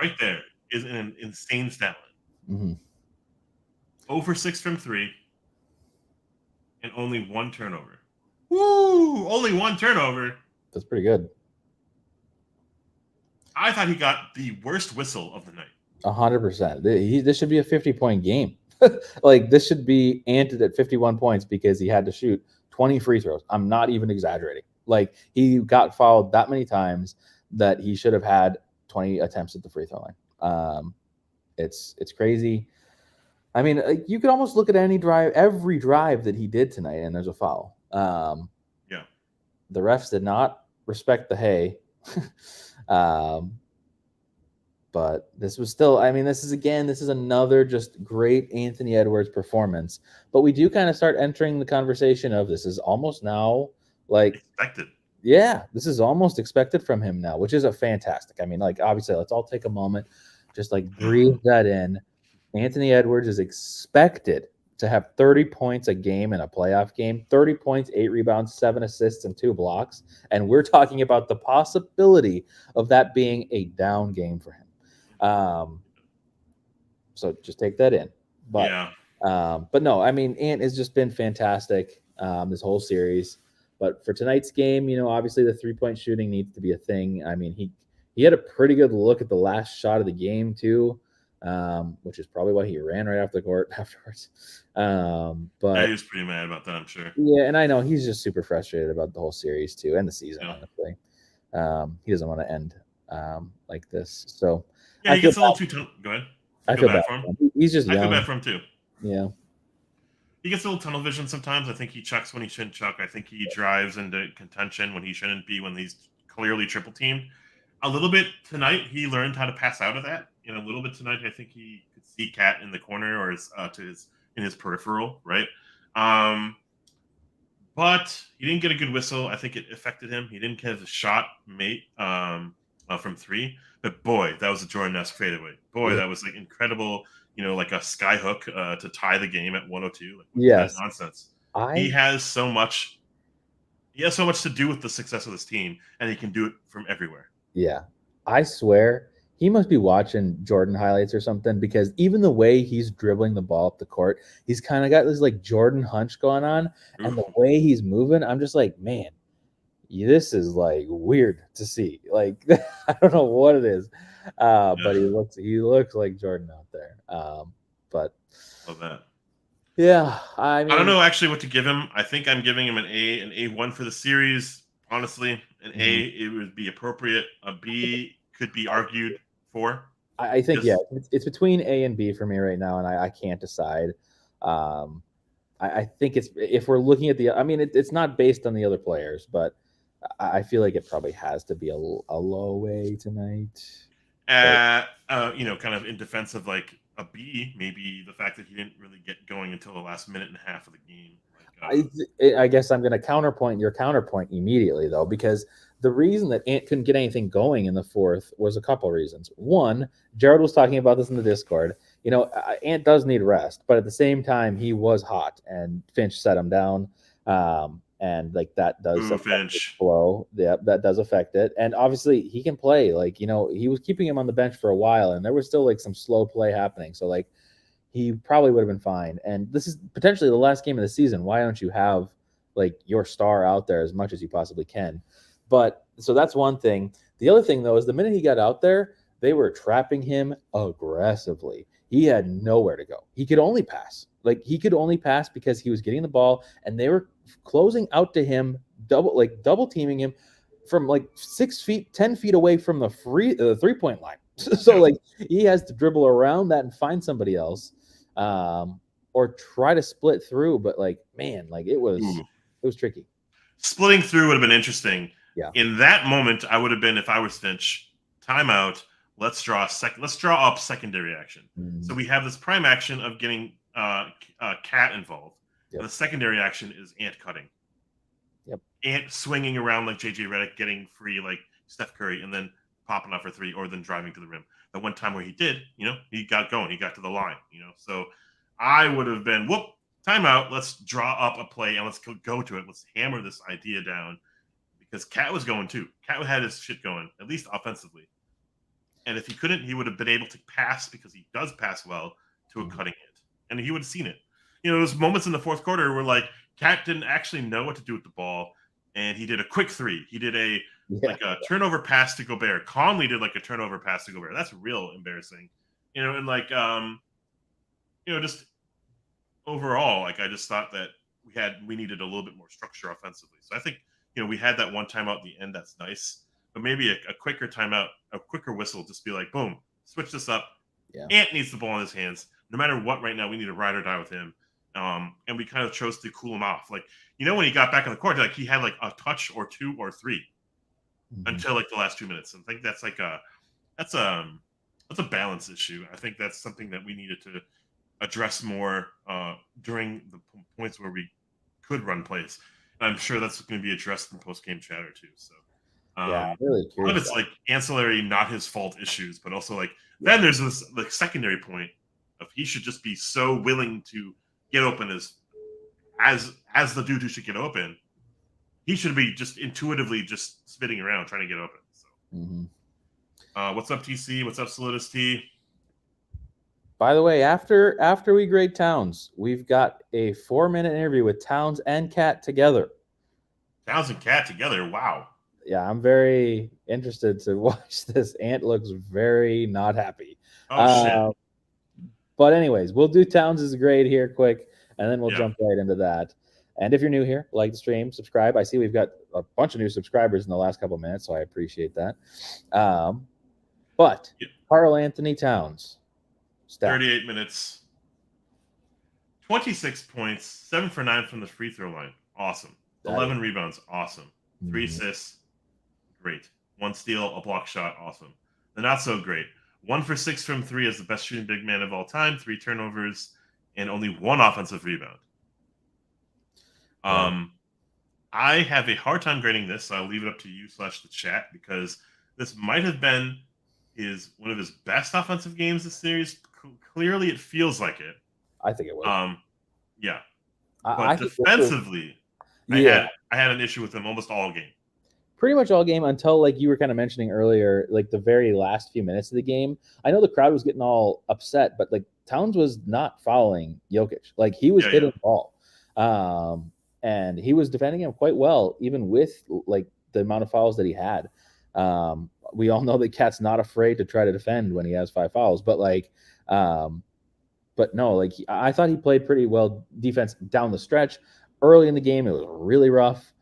Right there is an insane stat line. 0 for 6 from 3, and only 1 turnover. Woo! Only 1 turnover. That's pretty good. I thought he got the worst whistle of the night. 100%. This should be a 50-point game. Like, this should be anted at 51 points because he had to shoot 20 free throws. I'm not even exaggerating. Like, he got fouled that many times that he should have had 20 attempts at the free throw line. It's crazy. I mean, you could almost look at every drive that he did tonight, and there's a foul. Yeah. The refs did not respect the hay. But this was still, I mean, this is another just great Anthony Edwards performance. But we do kind of start entering the conversation of this is almost now like expected. Yeah, this is almost expected from him now, which is a fantastic. I mean, like, obviously, let's all take a moment, just like breathe that in. Anthony Edwards is expected to have 30 points a game in a playoff game, 30 points, 8 rebounds, 7 assists, and 2 blocks. And we're talking about the possibility of that being a down game for him. So just take that in. But yeah. But no, I mean, Ant has just been fantastic this whole series. But for tonight's game, obviously the 3-point shooting needs to be a thing. I mean, he had a pretty good look at the last shot of the game too. which is probably why he ran right off the court afterwards. Yeah, But he was pretty mad about that, I'm sure. yeah, and I know he's just super frustrated about the whole series too, and the season, Yeah. honestly. He doesn't want to end like this. So Yeah, I he feel gets a little bad. too go ahead. I You feel feel bad bad for him? for him. He's just I feel bad young. for him too. Yeah. He gets a little tunnel vision sometimes. I think he chucks when he shouldn't chuck. I think he drives into contention when he shouldn't be when he's clearly triple teamed. A little bit tonight, he learned how to pass out of that. A little bit tonight, I think he could see Cat in the corner or in his peripheral, right? But he didn't get a good whistle. I think it affected him. He didn't get a shot mate from three. But boy, that was a Jordan-esque fadeaway. Boy, Yeah. that was like incredible. Like a sky hook to tie the game at 102. Like, what is that Yes. nonsense? He I has so much. He has so much to do with the success of this team, and he can do it from everywhere. Yeah. I swear he must be watching Jordan highlights or something, because even the way he's dribbling the ball up the court, he's kind of got this like Jordan hunch going on. And the Ooh. way he's moving, I'm just like, man, this is like weird to see. Like, I don't know what it is. But he looks like Jordan out there. But Love that. yeah, I I don't mean, know actually what to give him. I think I'm giving him an A1 for the series. Honestly, an A mhm. it would be appropriate. A B could be argued for. I think, yeah, Yes. it's between A and B for me right now, and I can't decide. Um, I think it's, if we're looking at I mean, it's not based on the other players, but I feel like it probably has to be a low A tonight. But Kind of in defense of like a B, maybe the fact that he didn't really get going until the last minute and a half of the game. I guess I'm going to counterpoint your counterpoint immediately, though, because the reason that Ant couldn't get anything going in the fourth was a couple reasons. One, Jared was talking about this in the Discord. Ant does need rest, but at the same time, he was hot, and Finch set him down. And like that does Ooh, affect his Finch. flow. Yeah, that does affect it. And obviously, he can play. Like, he was keeping him on the bench for a while, and there was still like some slow play happening. So like, he probably would have been fine. And this is potentially the last game of the season. Why don't you have like your star out there as much as you possibly can? But so that's one thing. The other thing, though, is the minute he got out there, they were trapping him aggressively. He had nowhere to go. He could only pass. Like, he could only pass because he was getting the ball, and they were closing out to him, double teaming him from like 6 feet, 10 feet away from the 3-point line. So Yeah. like, he has to dribble around that and find somebody else, or try to split through. But like, man, like it was tricky. Splitting through would have been interesting. Yeah. In that moment, I would have been, if I was Finch, timeout. Let's draw up secondary action. So we have this prime action of getting Cat involved, and the secondary action is Ant cutting. Yep. Ant swinging around like JJ Redick, getting free like Steph Curry, and then popping up for three, or then driving to the rim. That one time where he did, he got going, he got to the line, So I would have been, timeout. Let's draw up a play and let's go to it. Let's hammer this idea down, because Cat was going too. Cat had his shit going, at least offensively. And if he couldn't, he would have been able to pass, because he does pass well, to a cutting hit, and he would have seen it. Those moments in the fourth quarter where like Cat didn't actually know what to do with the ball, and he did a quick three. He did a turnover pass to Gobert. Conley did like a turnover pass to Gobert. That's real embarrassing. And like just overall, like I just thought that we needed a little bit more structure offensively. So I think we had that one timeout at the end. That's nice, but maybe a quicker timeout, a quicker whistle, just be like, boom, switch this up. Yeah. Ant needs the ball in his hands. No matter what, right now we need to ride or die with him. And we kind of chose to cool him off. Like, when he got back on the court, like he had like a touch or two or three until like the last 2 minutes. And I think that's like that's a balance issue. I think that's something that we needed to address more during the points where we could run plays. And I'm sure that's going to be addressed in post-game chatter too. So yeah, I'm really a lot of curious. it's like ancillary, not his fault issues, but also like then there's this like secondary point of he should just be so willing to get open as the dude who should get open. He should be just intuitively just spitting around trying to get open. So, what's up, TC? What's up, Solidus T? By the way, after we grade Towns, we've got a 4-minute interview with Towns and Cat together. Towns and Cat together. Wow. Yeah, I'm very interested to watch this. Ant looks very not happy. Oh shit. But anyways, we'll do Towns' grade here quick, and then we'll Yeah. jump right into that. And if you're new here, like the stream, subscribe. I see we've got a bunch of new subscribers in the last couple of minutes, so I appreciate that. But Yeah. Karl Anthony Towns, stats. 38 minutes, 26 points, 7 for 9 from the free throw line. Awesome. 11 rebounds. Awesome. 3 assists. Great. 1 steal, a block shot. Awesome. The not so great. 1 for 6 from 3 as the best shooting big man of all time. 3 turnovers and only 1 offensive rebound. I have a hard time grading this, so I'll leave it up to you / the chat, because this might have been one of his best offensive games this series. Clearly, it feels like it. I think it was. Yeah. But defensively, I had an issue with him almost all game. Pretty much all game until, like you were kind of mentioning earlier, like the very last few minutes of the game. I know the crowd was getting all upset, but like Towns was not fouling Jokic. Like he was hitting the ball. And he was defending him quite well, even with like the amount of fouls that he had. We all know that Cat's not afraid to try to defend when he has 5 fouls, but like, but no, like I thought he played pretty well defense down the stretch. Early in the game, it was really rough.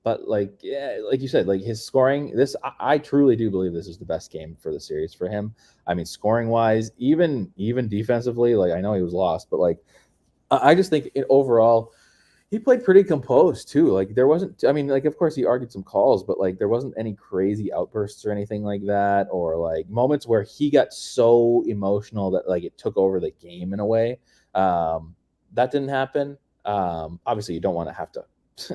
But like, yeah, like you said, like his scoring, I truly do believe this is the best game for the series for him. I mean, scoring wise, even defensively, like I know he was lost, but like I just think overall he played pretty composed too. Like there wasn't, I mean, like of course he argued some calls, but like there wasn't any crazy outbursts or anything like that, or like moments where he got so emotional that like it took over the game in a way. That didn't happen. Obviously, you don't want to have to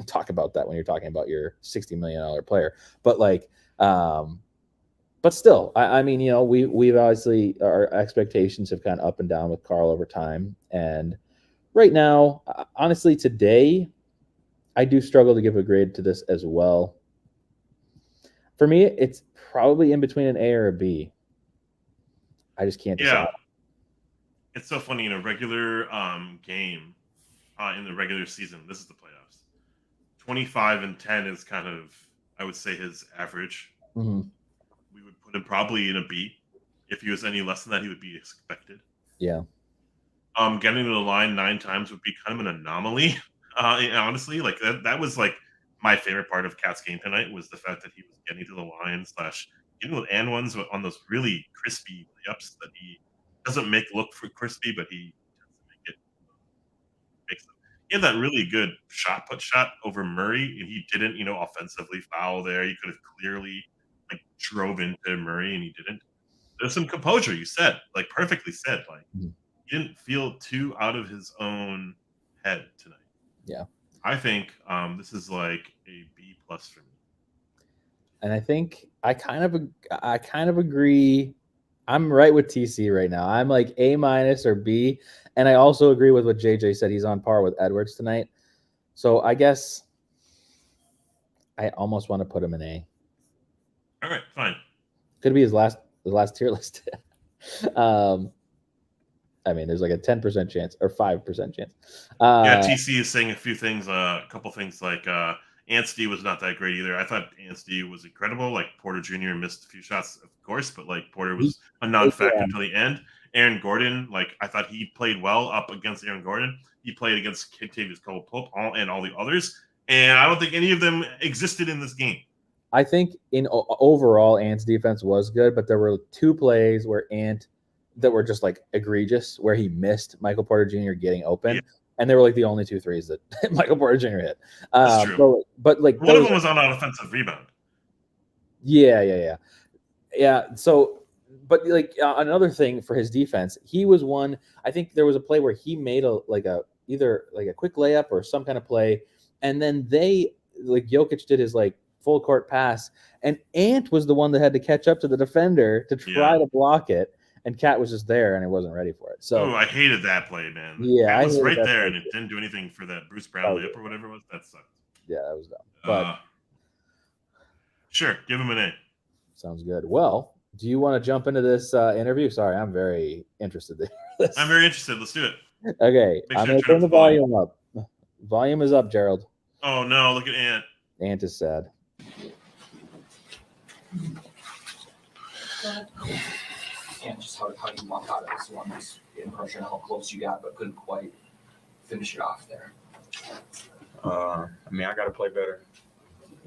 talk about that when you're talking about your $60 million player, but like, but still, I mean, you know, we've obviously our expectations have kind of up and down with Karl over time, and right now, honestly, today, I do struggle to give a grade to this as well. For me, it's probably in between an A or a B. I just can't decide. Yeah. It's so funny in a regular game in the regular season. This is the playoffs. 25-10 is kind of, I would say, his average. Mm-hmm. We would put him probably in a B. If he was any less than that, he would be expected. Yeah. Getting to the line 9 times would be kind of an anomaly. Honestly, like that was like my favorite part of Cat's game tonight was the fact that he was getting to the line / getting with and ones on those really crispy layups that he doesn't make look for crispy, but he tends to make it. Makes them. He had that really good put shot over Murray, and he didn't, offensively foul there. He could have clearly like drove into Murray, and he didn't. There's some composure. You said, like perfectly said, like. Mm-hmm. He didn't feel too out of his own head tonight. Yeah. I think this is like a B+ for me. And I think I kind of agree. I'm right with TC right now. I'm like A- or B. And I also agree with what JJ said. He's on par with Edwards tonight. So I guess I almost want to put him in A. All right, fine. Could be his last tier list. I mean, there's like a 10% chance or 5% chance. TC is saying a few things, a couple things like Anstey was not that great either. I thought Anstey was incredible. Like Porter Jr. missed a few shots, of course, but like Porter was a non-factor until the end. Aaron Gordon, like I thought he played well up against Aaron Gordon. He played against Kentavious Caldwell-Pope and all the others, and I don't think any of them existed in this game. I think in overall, Ant's defense was good, but there were 2 plays where Ant that were just like egregious, where he missed Michael Porter Jr. getting open, and they were like the only 2 threes that Michael Porter Jr. hit. That's true. But like one of them was on an offensive rebound. Yeah. So, but like another thing for his defense, he was one. I think there was a play where he made either a quick layup or some kind of play, and then Jokic did his like full court pass, and Ant was the one that had to catch up to the defender to try to block it. And Cat was just there, and he wasn't ready for it. So, I hated that play, man. Yeah, Cat was right there, and it didn't do anything for that Bruce Brown layup or whatever it was. That sucked. Yeah, that was dumb. But sure, give him an A. Sounds good. Well, do you want to jump into this interview? Sorry, I'm very interested in this. I'm very interested. Let's do it. Okay, I'm going to turn the volume up. Volume is up, Gerald. Oh no! Look at Ant. Ant is sad. Yeah, just How do you walk out of this one? Just impression how close you got, but couldn't quite finish it off there. I mean, I got to play better.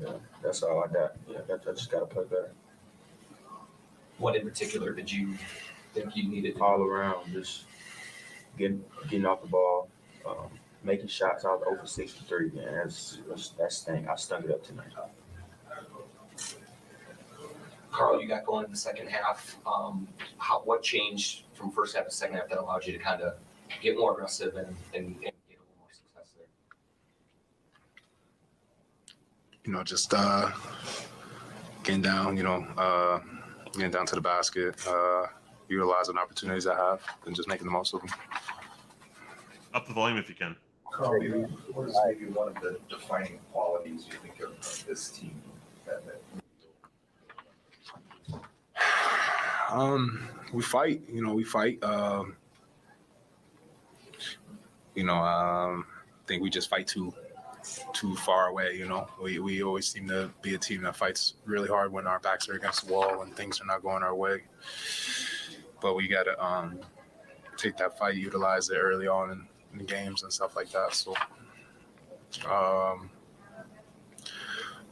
Yeah, that's all I got. Yeah, I just got to play better. What in particular did you think you needed to All do? around, just getting off the ball, making shots. I was over 63, man. That's thing. I stung it up tonight. Carl, you got going in the second half. What changed from first half to second half that allowed you to kind of get more aggressive and get a little more success there? Just getting down, getting down to the basket, utilizing opportunities I have, and just making the most of them. Up the volume if you can. Carl, what is maybe one of the defining qualities you think of this team? We fight. We fight. I think we just fight too far away. We always seem to be a team that fights really hard when our backs are against the wall and things are not going our way. But we got to take that fight, utilize it early on in the games and stuff like that. So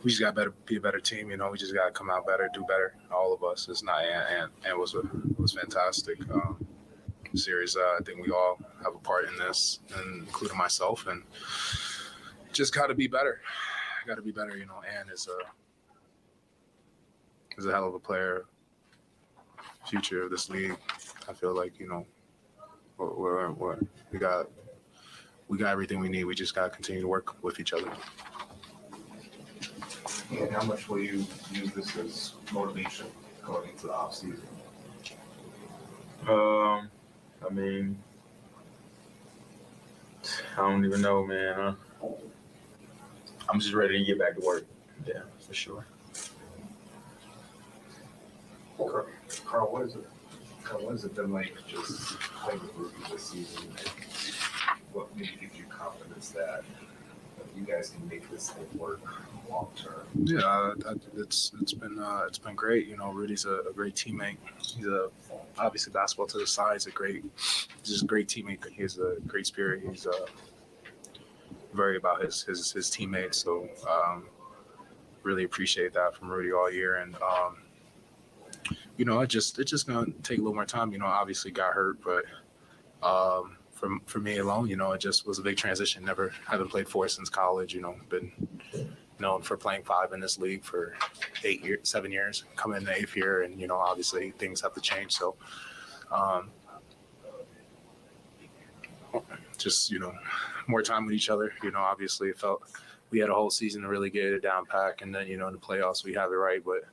we just got to be a better team. We just got to come out better, do better. All of us. It's not and was fantastic. Series. I think we all have a part in this, and including myself, and just got to be better. Got to be better. And is a hell of a player. Future of this league. I feel like we got everything we need. We just got to continue to work with each other. And how much will you use this as motivation going into the off season? I mean, I don't even know, man. I'm just ready to get back to work. Yeah, for sure. Carl, what has it been like just playing with Ruby this season? What maybe gives you confidence that you guys can make this thing work long term? Yeah, it's been great. Rudy's a great teammate. He's obviously basketball to the side. He's just a great teammate. He has a great spirit. He's very about his teammates. So really appreciate that from Rudy all year. And it's just gonna take a little more time. Obviously got hurt, but for me alone, it just was a big transition. Never haven't played 4 since college. Been known for playing 5 in this league for 7 years. Coming in the 8th year, and obviously things have to change. So, just more time with each other. Obviously it felt we had a whole season to really get it down pack, and then in the playoffs we have it right. But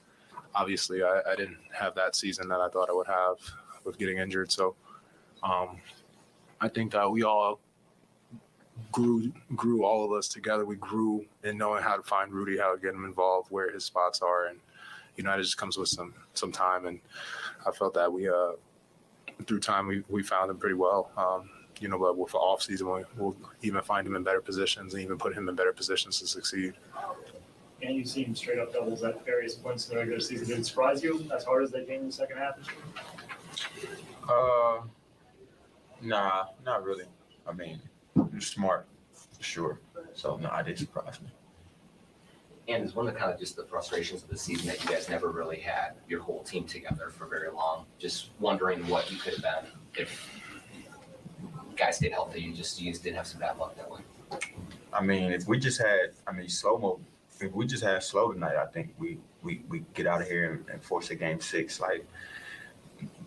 obviously I didn't have that season that I thought I would have with getting injured. So, I think that we all grew all of us together. We grew in knowing how to find Rudy, how to get him involved, where his spots are, and it just comes with some time. And I felt that we through time we found him pretty well. But with the off season, we'll even find him in better positions and even put him in better positions to succeed. And you've seen straight up doubles at various points in the regular season. Did it surprise you as hard as they came in the second half? Nah, not really. I mean, you're smart, for sure. So, no, it didn't surprise me. And it's one of kind of just the frustrations of the season that you guys never really had your whole team together for very long. Just wondering what you could have been if guys stayed healthy. You just didn't have some bad luck that way. I mean, if we just had, slow-mo. If we just had slow tonight, I think we get out of here and force a game 6. Like,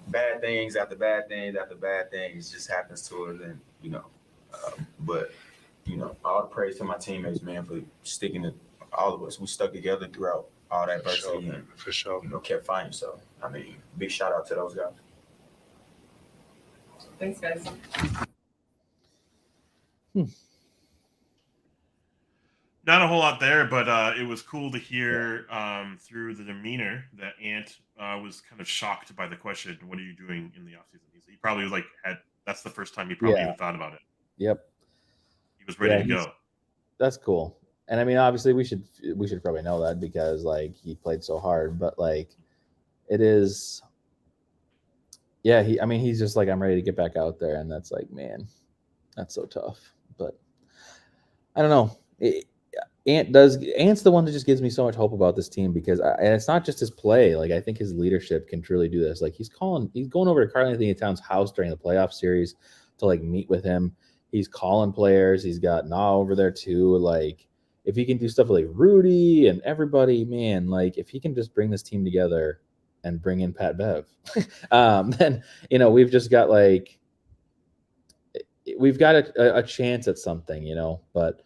bad things after bad things after bad things just happens to us, and but all the praise to my teammates, man, for sticking to all of us. We stuck together throughout all that adversity and for sure, kept fighting. So big shout out to those guys. Thanks, guys. Not a whole lot there, but it was cool to hear through the demeanor that Ant was kind of shocked by the question, "What are you doing in the offseason?" He probably was like, that's the first time he probably even thought about it. Yep. He was ready to go. That's cool. And obviously we should probably know that because he played so hard, but it is, yeah, he's just like, I'm ready to get back out there, and that's like, man, that's so tough. But I don't know. Ant's the one that just gives me so much hope about this team because and it's not just his play. Like, I think his leadership can truly do this. Like, he's going over to Karl-Anthony Towns' house during the playoff series to like meet with him. He's calling players. He's got Na over there too. Like, if he can do stuff like Rudy and everybody, man, like if he can just bring this team together and bring in Pat Bev, then we've just got we've got a chance at something, but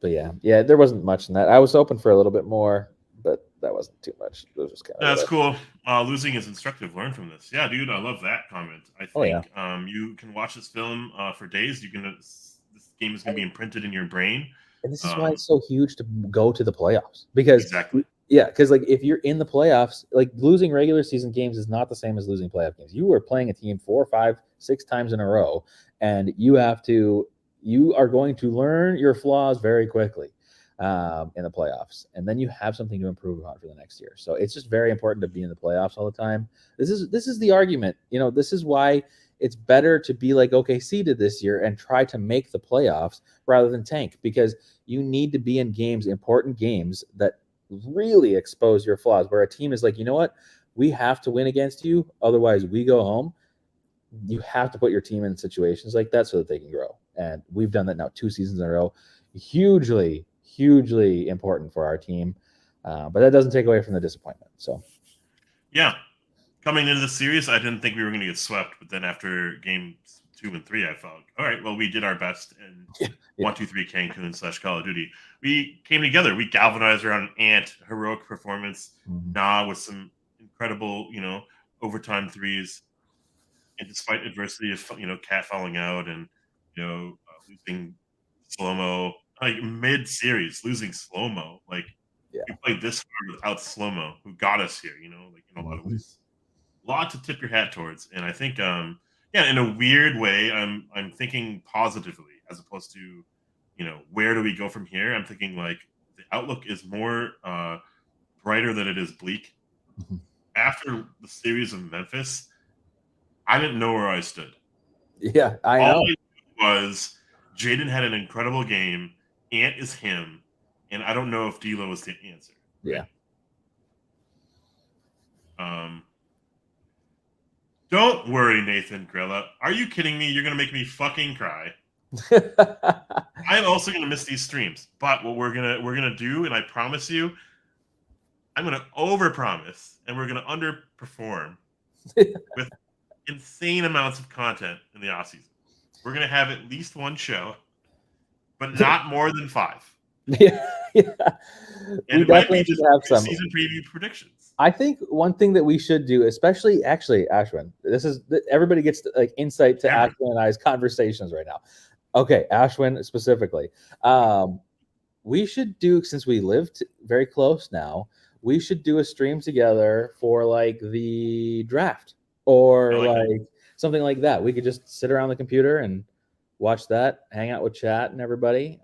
yeah, there wasn't much in that. I was hoping for a little bit more, but that wasn't too much. It was just kind of That's cool. Losing is instructive. Learn from this. Yeah, dude, I love that comment. I think you can watch this film for days. This game is going to be imprinted in your brain. And this is why it's so huge to go to the playoffs. Because exactly. Yeah, because like if you're in the playoffs, like losing regular season games is not the same as losing playoff games. You are playing a team 4, 5, 6 times in a row, and you are going to learn your flaws very quickly in the playoffs, and then you have something to improve on for the next year. So it's just very important to be in the playoffs all the time. This is the argument. This is why it's better to be like OKC did this year and try to make the playoffs rather than tank, because you need to be in games, important games that really expose your flaws, where a team is like, you know what, we have to win against you, otherwise we go home. You have to put your team in situations like that so that they can grow. And we've done that now 2 seasons in a row. Hugely important for our team. But that doesn't take away from the disappointment. So yeah, coming into the series, I didn't think we were going to get swept, but then after games 2 and 3, I felt, all right, well, we did our best in 1, 2, 3 Cancun / Call of Duty. We came together. We galvanized around Ant, heroic performance. Nah, with some incredible, overtime threes. And despite adversity of, Cat falling out and, losing slow-mo, like mid-series, losing slow-mo. Like, we played this hard without slow-mo, who got us here, in a lot of ways. A lot to tip your hat towards. And I think, in a weird way, I'm thinking positively as opposed to, where do we go from here? I'm thinking like the outlook is more brighter than it is bleak. After the series of Memphis, I didn't know where I stood. Yeah, I know. All I knew was Jaden had an incredible game. Ant is him. And I don't know if D'Lo is the answer. Yeah. Don't worry, Nathan Grilla. Are you kidding me? You're going to make me fucking cry. I'm also going to miss these streams. But what we're gonna do, and I promise you, I'm going to overpromise, and we're going to underperform with insane amounts of content in the offseason. We're going to have at least 1 show, but not more than 5. Yeah. And we definitely should have some season preview predictions. I think one thing that we should do, especially actually Ashwin, everybody gets like insight to Ashwin and I's conversations right now. Okay, Ashwin specifically. We should do, since we lived very close now, we should do a stream together for like the draft or like something like that. We could just sit around the computer and watch that, hang out with chat and everybody.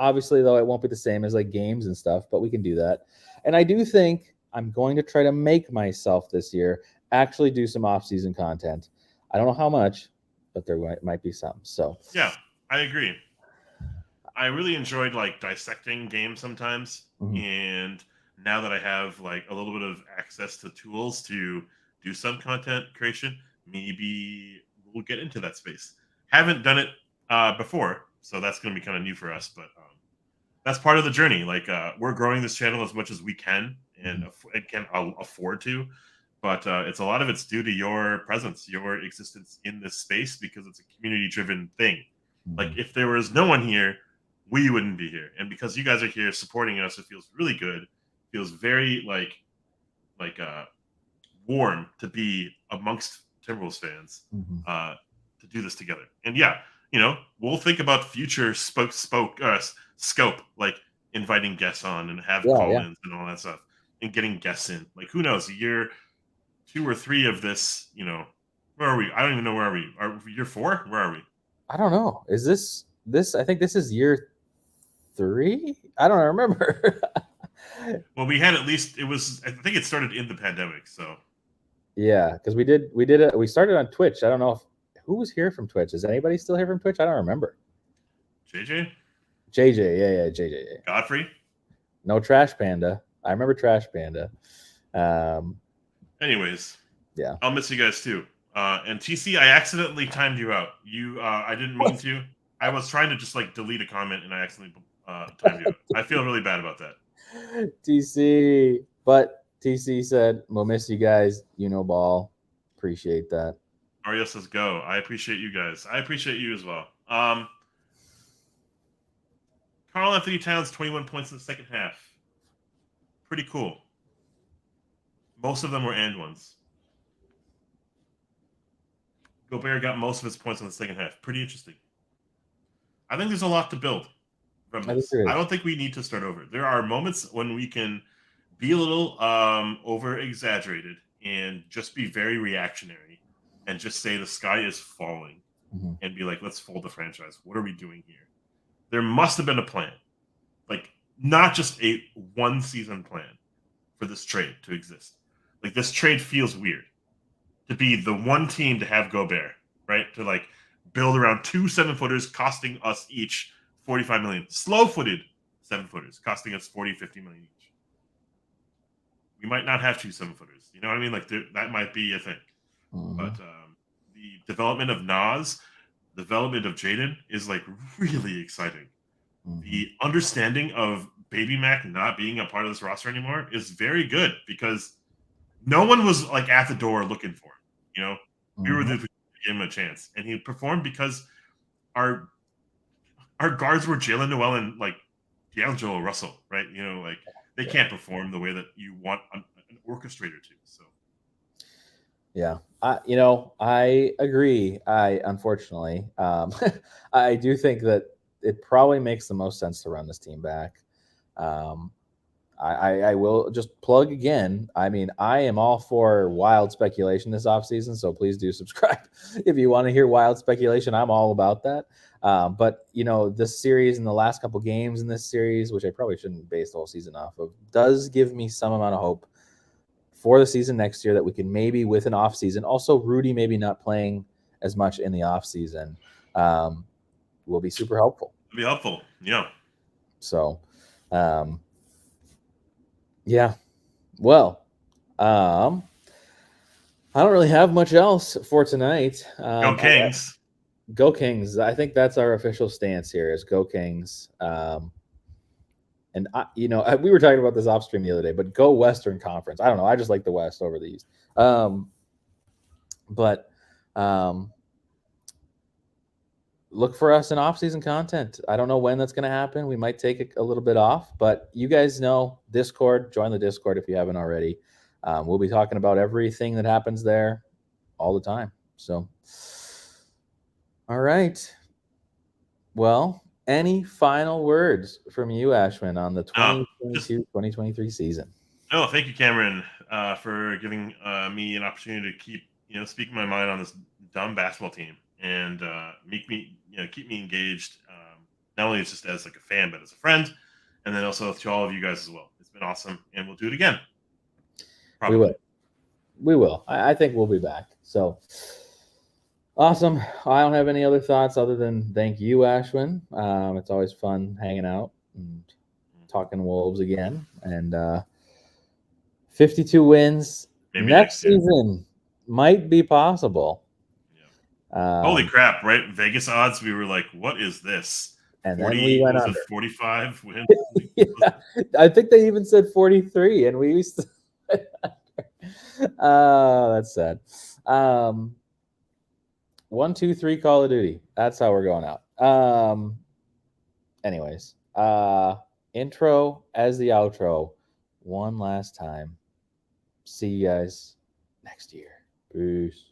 Obviously, though, it won't be the same as like games and stuff, but we can do that. And I do think I'm going to try to make myself this year actually do some off-season content. I don't know how much, but there might be some. So yeah, I agree. I really enjoyed like dissecting games sometimes, and now that I have like a little bit of access to tools to do some content creation, maybe we'll get into that space. Haven't done it before, so that's going to be kind of new for us, but that's part of the journey. Like we're growing this channel as much as we can and can afford to, but it's a lot of it's due to your presence, your existence in this space, because it's a community-driven thing. Like if there was no one here, we wouldn't be here, and because you guys are here supporting us, it feels really good. It feels very like warm to be amongst Timberwolves fans to do this together. And yeah, we'll think about future scope, like inviting guests on and have call-ins and all that stuff, and getting guests in. Like, who knows, year 2 or 3 of this, where are we? I don't even know where are we. Are we year 4? Where are we? I don't know. Is this? I think this is year 3. I don't remember. Well, we had at least, I think it started in the pandemic, so Yeah, because we started on Twitch. I don't know who was here from Twitch. Is anybody still here from Twitch? I don't remember. JJ? JJ, yeah, JJ. Yeah. Godfrey? No Trash Panda. I remember Trash Panda. Anyways. Yeah. I'll miss you guys too. And TC, I accidentally timed you out. I didn't mean to. I was trying to just like delete a comment and I accidentally timed you out. I feel really bad about that. TC. But TC said, we'll miss you guys. Ball. Appreciate that. Mario says go. I appreciate you guys. I appreciate you as well. Karl Anthony Towns, 21 points in the second half. Pretty cool. Most of them were and ones. Gobert got most of his points in the second half. Pretty interesting. I think there's a lot to build from this. I don't think we need to start over. There are moments when we can be a little over-exaggerated and just be very reactionary and just say the sky is falling and be like, let's fold the franchise. What are we doing here? There must have been a plan. Like, not just a one-season plan for this trade to exist. Like, this trade feels weird. To be the one team to have Gobert, right? To like build around 2 7-footers costing us each $45 million. Slow-footed 7-footers costing us $40-50 million each. We might not have 2 7-footers. You know what I mean? Like that might be a thing. But the development of Nas, the development of Jaden is like really exciting. The understanding of Baby Mac not being a part of this roster anymore is very good because no one was like at the door looking for him. You know, we were the to give him a chance, and he performed because our guards were Jalen Noel and like D'Angelo Russell, right? You know, like they can't perform the way that you want an orchestrator to. So, yeah, I agree. Unfortunately, I do think that it probably makes the most sense to run this team back. I will just plug again. I mean, I am all for wild speculation this offseason, so please do subscribe. If you want to hear wild speculation, I'm all about that. But, this series and the last couple games in this series, which I probably shouldn't base the whole season off of, does give me some amount of hope for the season next year that we can maybe with an offseason. Also, Rudy maybe not playing as much in the offseason will be super helpful. It'll be helpful, yeah. So, yeah. Well, I don't really have much else for tonight. Go Kings. Go Kings. I think that's our official stance here is go Kings. And, we were talking about this off stream the other day, but go Western Conference. I don't know. I just like the West over the East. But look for us in off-season content. I don't know when that's going to happen. We might take a little bit off, but you guys know Discord. Join the Discord if you haven't already. We'll be talking about everything that happens there all the time. So, all right. Well, any final words from you, Ashman, on the 2022-2023 season? No, thank you, Cameron, for giving me an opportunity to keep speaking my mind on this dumb basketball team and keep me engaged. Not only just as like a fan, but as a friend, and then also to all of you guys as well. It's been awesome, and we'll do it again. Probably. We will. I think we'll be back. So awesome. I don't have any other thoughts other than thank you, Ashwin. It's always fun hanging out and talking Wolves again. And 52 wins next season might be possible. Holy crap, right? Vegas odds, we were like, what is this? And then we went under. 45 wins? Yeah, I think they even said 43, and we used to that's sad. 1, 2, 3 Call of Duty. That's how we're going out. Anyways, intro as the outro one last time. See you guys next year. Peace.